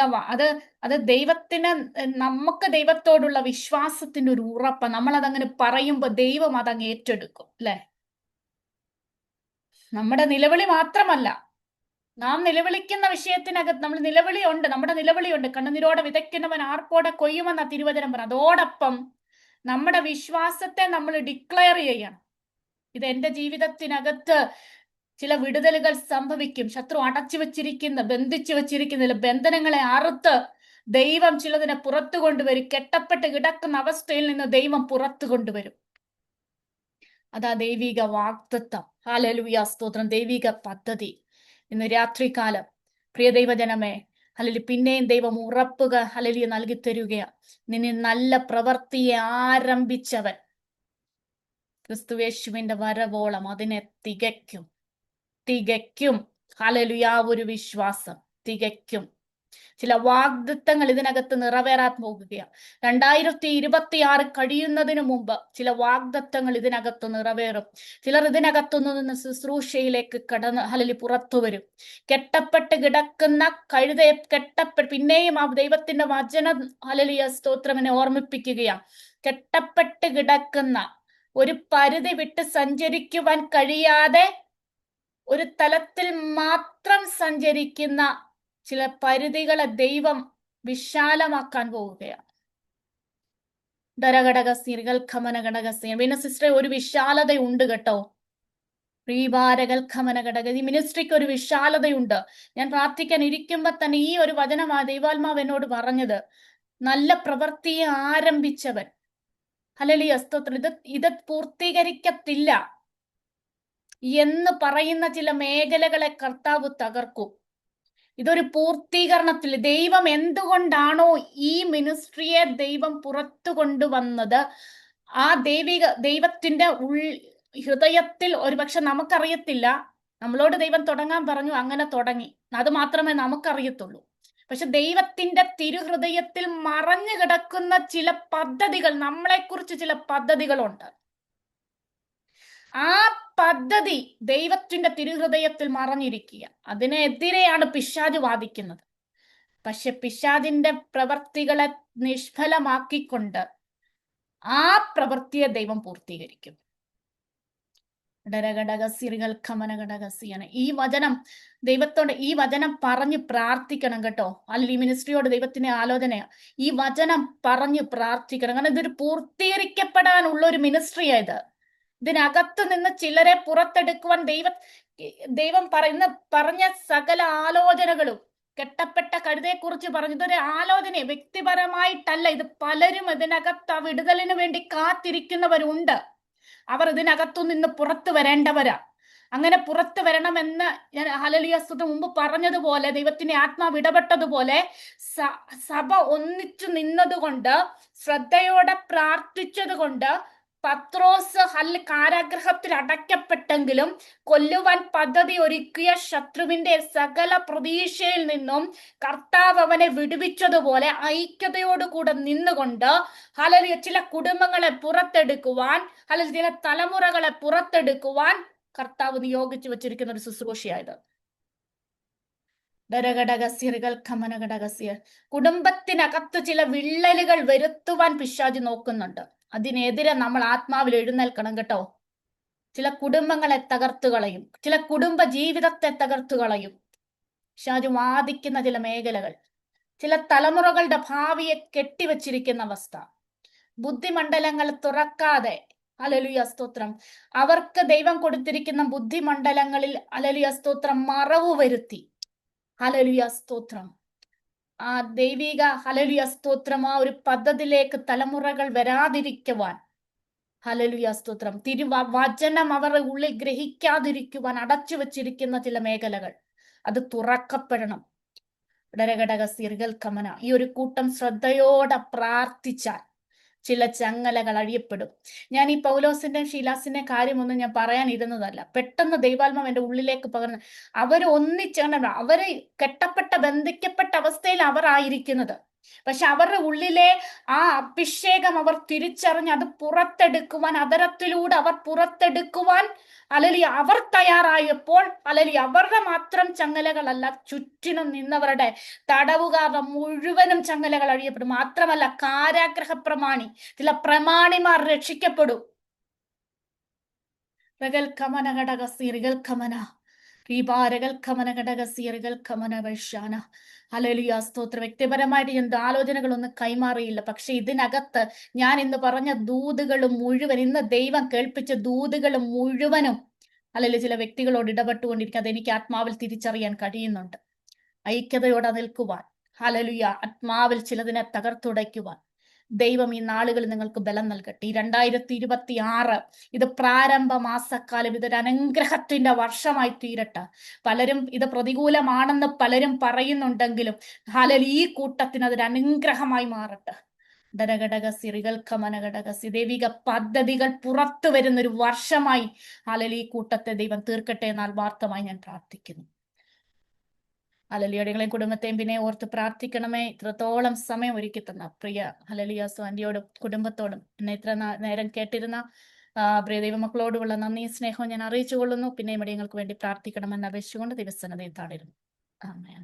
അത് ദൈവത്തിന്, നമുക്ക് ദൈവത്തോടുള്ള വിശ്വാസത്തിന്റെ ഒരു ഉറപ്പ്. നമ്മൾ അതങ്ങനെ പറയുമ്പോ ദൈവം അതങ്ങ് ഏറ്റെടുക്കും. അല്ലെ? നമ്മുടെ നിലവിളി മാത്രമല്ല, നാം നിലവിളിക്കുന്ന വിഷയത്തിനകത്ത് നമ്മൾ നിലവിളിയുണ്ട്, നമ്മുടെ നിലവിളിയുണ്ട്. കണ്ണുനീരോടെ വിതയ്ക്കുന്നവൻ ആർപ്പോടെ കൊയ്യുമെന്ന തിരുവചനം പറ. അതോടൊപ്പം നമ്മുടെ വിശ്വാസത്തെ നമ്മൾ ഡിക്ലെയർ ചെയ്യണം. ഇത് എന്റെ ജീവിതത്തിനകത്ത് ചില വിടുതലുകൾ സംഭവിക്കും. ശത്രു അടച്ചു വെച്ചിരിക്കുന്ന, ബന്ധിച്ചു വെച്ചിരിക്കുന്ന ബന്ധനങ്ങളെ അറുത്ത് ദൈവം ചിലതിനെ പുറത്തു കൊണ്ടുവരും. കെട്ടപ്പെട്ട് കിടക്കുന്ന അവസ്ഥയിൽ നിന്ന് ദൈവം പുറത്തു കൊണ്ടുവരും. അതാ ദൈവിക വാഗ്ദത്തം. ഹല്ലേലൂയ, സ്തോത്രം. ദൈവിക പദ്ധതി ഇന്ന് രാത്രികാലം പ്രിയ ദൈവജനമേ, അല്ലെങ്കിൽ പിന്നെയും ദൈവം ഉറപ്പുക ഹല്ലേലൂയ നൽകി തരുകയാ. നിന്നെ നല്ല പ്രവൃത്തിയെ ആരംഭിച്ചവൻ ക്രിസ്തുയേശുവിന്റെ വരവോളം അതിനെ തികയ്ക്കും. ഹല്ലേലൂയ. ഒരു വിശ്വാസം തികയ്ക്കും. ചില വാഗ്ദത്തങ്ങൾ ഇതിനകത്ത് നിറവേറാൻ പോകുകയാണ്. 2026 കഴിയുന്നതിന് മുമ്പ് ചില വാഗ്ദത്തങ്ങൾ ഇതിനകത്ത് നിറവേറും. ചിലർ ഇതിനകത്തുനിന്ന് ശുശ്രൂഷയിലേക്ക് ഹല്ലേലൂയ പുറത്തു വരും. കെട്ടപ്പെട്ട് കിടക്കുന്ന കഴുതയെ പിന്നെയും ആ ദൈവത്തിന്റെ വചനം ഹല്ലേലൂയ സ്തോത്രത്തിനെ ഓർമ്മിപ്പിക്കുകയാണ്. കെട്ടപ്പെട്ട് കിടക്കുന്ന, ഒരു പരിധി വിട്ട് സഞ്ചരിക്കുവാൻ കഴിയാതെ ഒരു തലത്തിൽ മാത്രം സഞ്ചരിക്കുന്ന ചില പരിധികളെ ദൈവം വിശാലമാക്കാൻ പോവുകയാണ്. പിന്നെ സിസ്റ്ററെ, ഒരു വിശാലതയുണ്ട് കേട്ടോ. ഈ മിനിസ്ട്രിക്ക് ഒരു വിശാലതയുണ്ട്. ഞാൻ പ്രാർത്ഥിക്കാൻ ഇരിക്കുമ്പോ തന്നെ ഈ ഒരു വചനമാ ദൈവാത്മാവ് എന്നോട് പറഞ്ഞത്. നല്ല പ്രവൃത്തിയെ ആരംഭിച്ചവൻ ഹല്ലേലൂയ സ്തോത്രം ഇത് പൂർത്തീകരിക്കത്തില്ല എന്ന് പറയുന്ന ചില മേഖലകളെ കർത്താവ് തകർക്കും. ഇതൊരു പൂർത്തീകരണത്തിൽ ദൈവം എന്തുകൊണ്ടാണോ ഈ മിനിസ്ട്രിയെ ദൈവം പുറത്തു കൊണ്ടുവന്നത്, ആ ദൈവത്തിന്റെ ഹൃദയത്തിൽ ഒരുപക്ഷെ നമുക്കറിയത്തില്ല. നമ്മളോട് ദൈവം തുടങ്ങാൻ പറഞ്ഞു, അങ്ങനെ തുടങ്ങി. അത് മാത്രമേ നമുക്കറിയത്തുള്ളൂ. പക്ഷെ ദൈവത്തിന്റെ തിരുഹൃദയത്തിൽ മറഞ്ഞു കിടക്കുന്ന ചില പദ്ധതികൾ, നമ്മളെക്കുറിച്ച് ചില പദ്ധതികളുണ്ട്. ആ പദ്ധതി ദൈവത്തിന്റെ തിരുഹൃദയത്തിൽ മറഞ്ഞിരിക്കുക. അതിനെതിരെയാണ് പിശാച് വാദിക്കുന്നത്. പക്ഷെ പിശാചിന്റെ പ്രവർത്തികളെ നിഷ്ഫലമാക്കിക്കൊണ്ട് ആ പ്രവൃത്തിയെ ദൈവം പൂർത്തീകരിക്കും. ഈ വചനം ദൈവത്തോട് ഈ വചനം പറഞ്ഞ് പ്രാർത്ഥിക്കണം കേട്ടോ. അല്ലെങ്കിൽ ഈ മിനിസ്ട്രിയോട് ദൈവത്തിന്റെ ആലോചനയാ, ഈ വചനം പറഞ്ഞ് പ്രാർത്ഥിക്കണം. കാരണം ഇതൊരു പൂർത്തീകരിക്കപ്പെടാനുള്ള ഒരു മിനിസ്ട്രിയായത്. ഇതിനകത്ത് നിന്ന് ചിലരെ പുറത്തെടുക്കുവാൻ ദൈവം പറഞ്ഞ സകല ആലോചനകളും, കെട്ടപ്പെട്ട കഴുതയെക്കുറിച്ച് പറഞ്ഞു, ഇതൊരു ആലോചന വ്യക്തിപരമായിട്ടല്ല. ഇത് പലരും ഇതിനകത്ത് ആ വിടുതലിന് വേണ്ടി കാത്തിരിക്കുന്നവരുണ്ട്. അവർ ഇതിനകത്തു നിന്ന് പുറത്തു വരേണ്ടവരാ. അങ്ങനെ പുറത്തു വരണമെന്ന് ഞാൻ ഹല്ലേലൂയ സ്തുതി മുമ്പ് പറഞ്ഞതുപോലെ, ദൈവത്തിന്റെ ആത്മാവ് ഇടപെട്ടതുപോലെ സഭ ഒന്നിച്ചു നിന്നതുകൊണ്ട്, ശ്രദ്ധയോടെ പ്രാർത്ഥിച്ചതുകൊണ്ട് പത്രോസ് കാരാഗ്രഹത്തിൽ അടയ്ക്കപ്പെട്ടെങ്കിലും കൊല്ലുവാൻ പദ്ധതി ഒരുക്കിയ ശത്രുവിന്റെ സകല പ്രതീക്ഷയിൽ നിന്നും കർത്താവ് അവനെ വിടുവിച്ചതുപോലെ ഐക്യതയോടുകൂടെ നിന്നുകൊണ്ട് ഹല്ലേലൂയ ചില കുടുംബങ്ങളെ പുറത്തെടുക്കുവാൻ, അല്ലെങ്കിൽ ചില തലമുറകളെ പുറത്തെടുക്കുവാൻ കർത്താവ് നിയോഗിച്ചു വെച്ചിരിക്കുന്ന ഒരു ശുശ്രൂഷയായത്. കുടുംബത്തിനകത്ത് ചില വിള്ളലുകൾ വരുത്തുവാൻ പിശാച് നോക്കുന്നുണ്ട്. അതിനെതിരെ നമ്മൾ ആത്മാവിൽ എഴുന്നേൽക്കണം കേട്ടോ. ചില കുടുംബങ്ങളെ തകർത്തുകളയും, ചില കുടുംബ ജീവിതത്തെ തകർത്തുകളയും പിശാച് വാദിക്കുന്ന ചില മേഖലകൾ, ചില തലമുറകളുടെ ഭാവിയെ കെട്ടിവെച്ചിരിക്കുന്ന അവസ്ഥ, ബുദ്ധിമണ്ഡലങ്ങൾ തുറക്കാതെ ഹല്ലേലൂയ സ്തോത്രം, അവർക്ക് ദൈവം കൊടുത്തിരിക്കുന്ന ബുദ്ധിമണ്ഡലങ്ങളിൽ ഹല്ലേലൂയ സ്തോത്രം മറവ് വരുത്തി, ഹല്ലേലൂയ സ്തോത്രം, ആ ദൈവിക ഹല്ലേലൂയ സ്തോത്രം ആ ഒരു പദ്ധതിയിലേക്ക് തലമുറകൾ വരാതിരിക്കുവാൻ, ഹല്ലേലൂയ സ്തോത്രം, വചനം അവരുടെ ഉള്ളിൽ ഗ്രഹിക്കാതിരിക്കുവാൻ അടച്ചു വെച്ചിരിക്കുന്ന ചില മേഖലകൾ, അത് തുറക്കപ്പെടണം. ഈ ഒരു കൂട്ടം ശ്രദ്ധയോടെ പ്രാർത്ഥിച്ചാൽ ചില ചങ്ങലകൾ അഴിയപ്പെടും. ഞാൻ ഈ പൗലോസിന്റെയും ഷീലാസിന്റെ കാര്യമൊന്നും ഞാൻ പറയാനിരുന്നതല്ല. പെട്ടെന്ന് ദൈവാത്മാവ് എന്റെ ഉള്ളിലേക്ക് പകർന്ന് അവര് ഒന്നിച്ചാണ്, അവര് കെട്ടപ്പെട്ട ബന്ധിക്കപ്പെട്ട അവസ്ഥയിൽ അവർ ആയിരിക്കുന്നത്. പക്ഷെ അവരുടെ ഉള്ളിലെ ആ അഭിഷേകം അവർ തിരിച്ചറിഞ്ഞ് അത് പുറത്തെടുക്കുവാൻ, അതരത്തിലൂടെ അവർ പുറത്തെടുക്കുവാൻ ഹല്ലേലൂയ അവർ തയ്യാറായപ്പോൾ ഹല്ലേലൂയ അവരുടെ മാത്രം ചങ്ങലകളല്ല, ചുറ്റിനും നിന്നവരുടെ തടവുകാരുടെ മുഴുവനും ചങ്ങലകൾ അഴിയപ്പെടും. മാത്രമല്ല കാരാഗ്രഹ പ്രമാണി, ചില പ്രമാണിമാർ രക്ഷിക്കപ്പെടും. ഹല്ലേലൂയ സ്തോത്രം. വ്യക്തിപരമായിട്ട് എന്ത് ആലോചനകളൊന്നും കൈമാറിയില്ല. പക്ഷെ ഇതിനകത്ത് ഞാൻ ഇന്ന് പറഞ്ഞ ദൂതുകളും മുഴുവൻ, ഇന്ന് ദൈവം കേൾപ്പിച്ച ദൂതുകളും മുഴുവനും അല്ലെങ്കിൽ ചില വ്യക്തികളോട് ഇടപെട്ടുകൊണ്ടിരിക്കുക. അതെനിക്ക് ആത്മാവിൽ തിരിച്ചറിയാൻ കഴിയുന്നുണ്ട്. ഐക്യതയോടെ നിൽക്കുവാൻ, ഹല്ലേലൂയ, ആത്മാവിൽ ചിലതിനെ തകർത്തുടയ്ക്കുവാൻ ദൈവം ഈ നാളുകളിൽ നിങ്ങൾക്ക് ബലം നൽകട്ടെ. ഈ 2026 ഇത് പ്രാരംഭ മാസക്കാലം, ഇതൊരു അനുഗ്രഹത്തിന്റെ വർഷമായി തീരട്ടെ. പലരും ഇത് പ്രതികൂലമാണെന്ന് പലരും പറയുന്നുണ്ടെങ്കിലും ഹല്ലേലൂയ ഈ കൂട്ടത്തിന് അതൊരു അനുഗ്രഹമായി മാറട്ടെ. ദൈവിക പദ്ധതികൾ പുറത്തു വരുന്നൊരു വർഷമായി ഹല്ലേലൂയ ഈ കൂട്ടത്തെ ദൈവം തീർക്കട്ടെ എന്നാൽ വാർത്തമായി ഞാൻ പ്രാർത്ഥിക്കുന്നു. ഹല്ലേലൂയ കുടുംബത്തെയും പിന്നെ ഓർത്ത് പ്രാർത്ഥിക്കണമേ. ഇത്രത്തോളം സമയം ഒരുക്കി തന്ന പ്രിയ ഹല്ലേലൂയ സ്വാന്റിയോടും കുടുംബത്തോടും എന്നെ ഇത്ര നേരം കേട്ടിരുന്ന പ്രിയ ദൈവമക്കളോടുമുള്ള നന്ദി സ്നേഹവും ഞാൻ അറിയിച്ചു കൊള്ളുന്നു. പിന്നെ ഇവിടെ ഞങ്ങൾക്ക് വേണ്ടി പ്രാർത്ഥിക്കണമെന്ന് അപേക്ഷിച്ചുകൊണ്ട് ദിവസനതയിൽ താടിരുന്നു. ആമേൻ.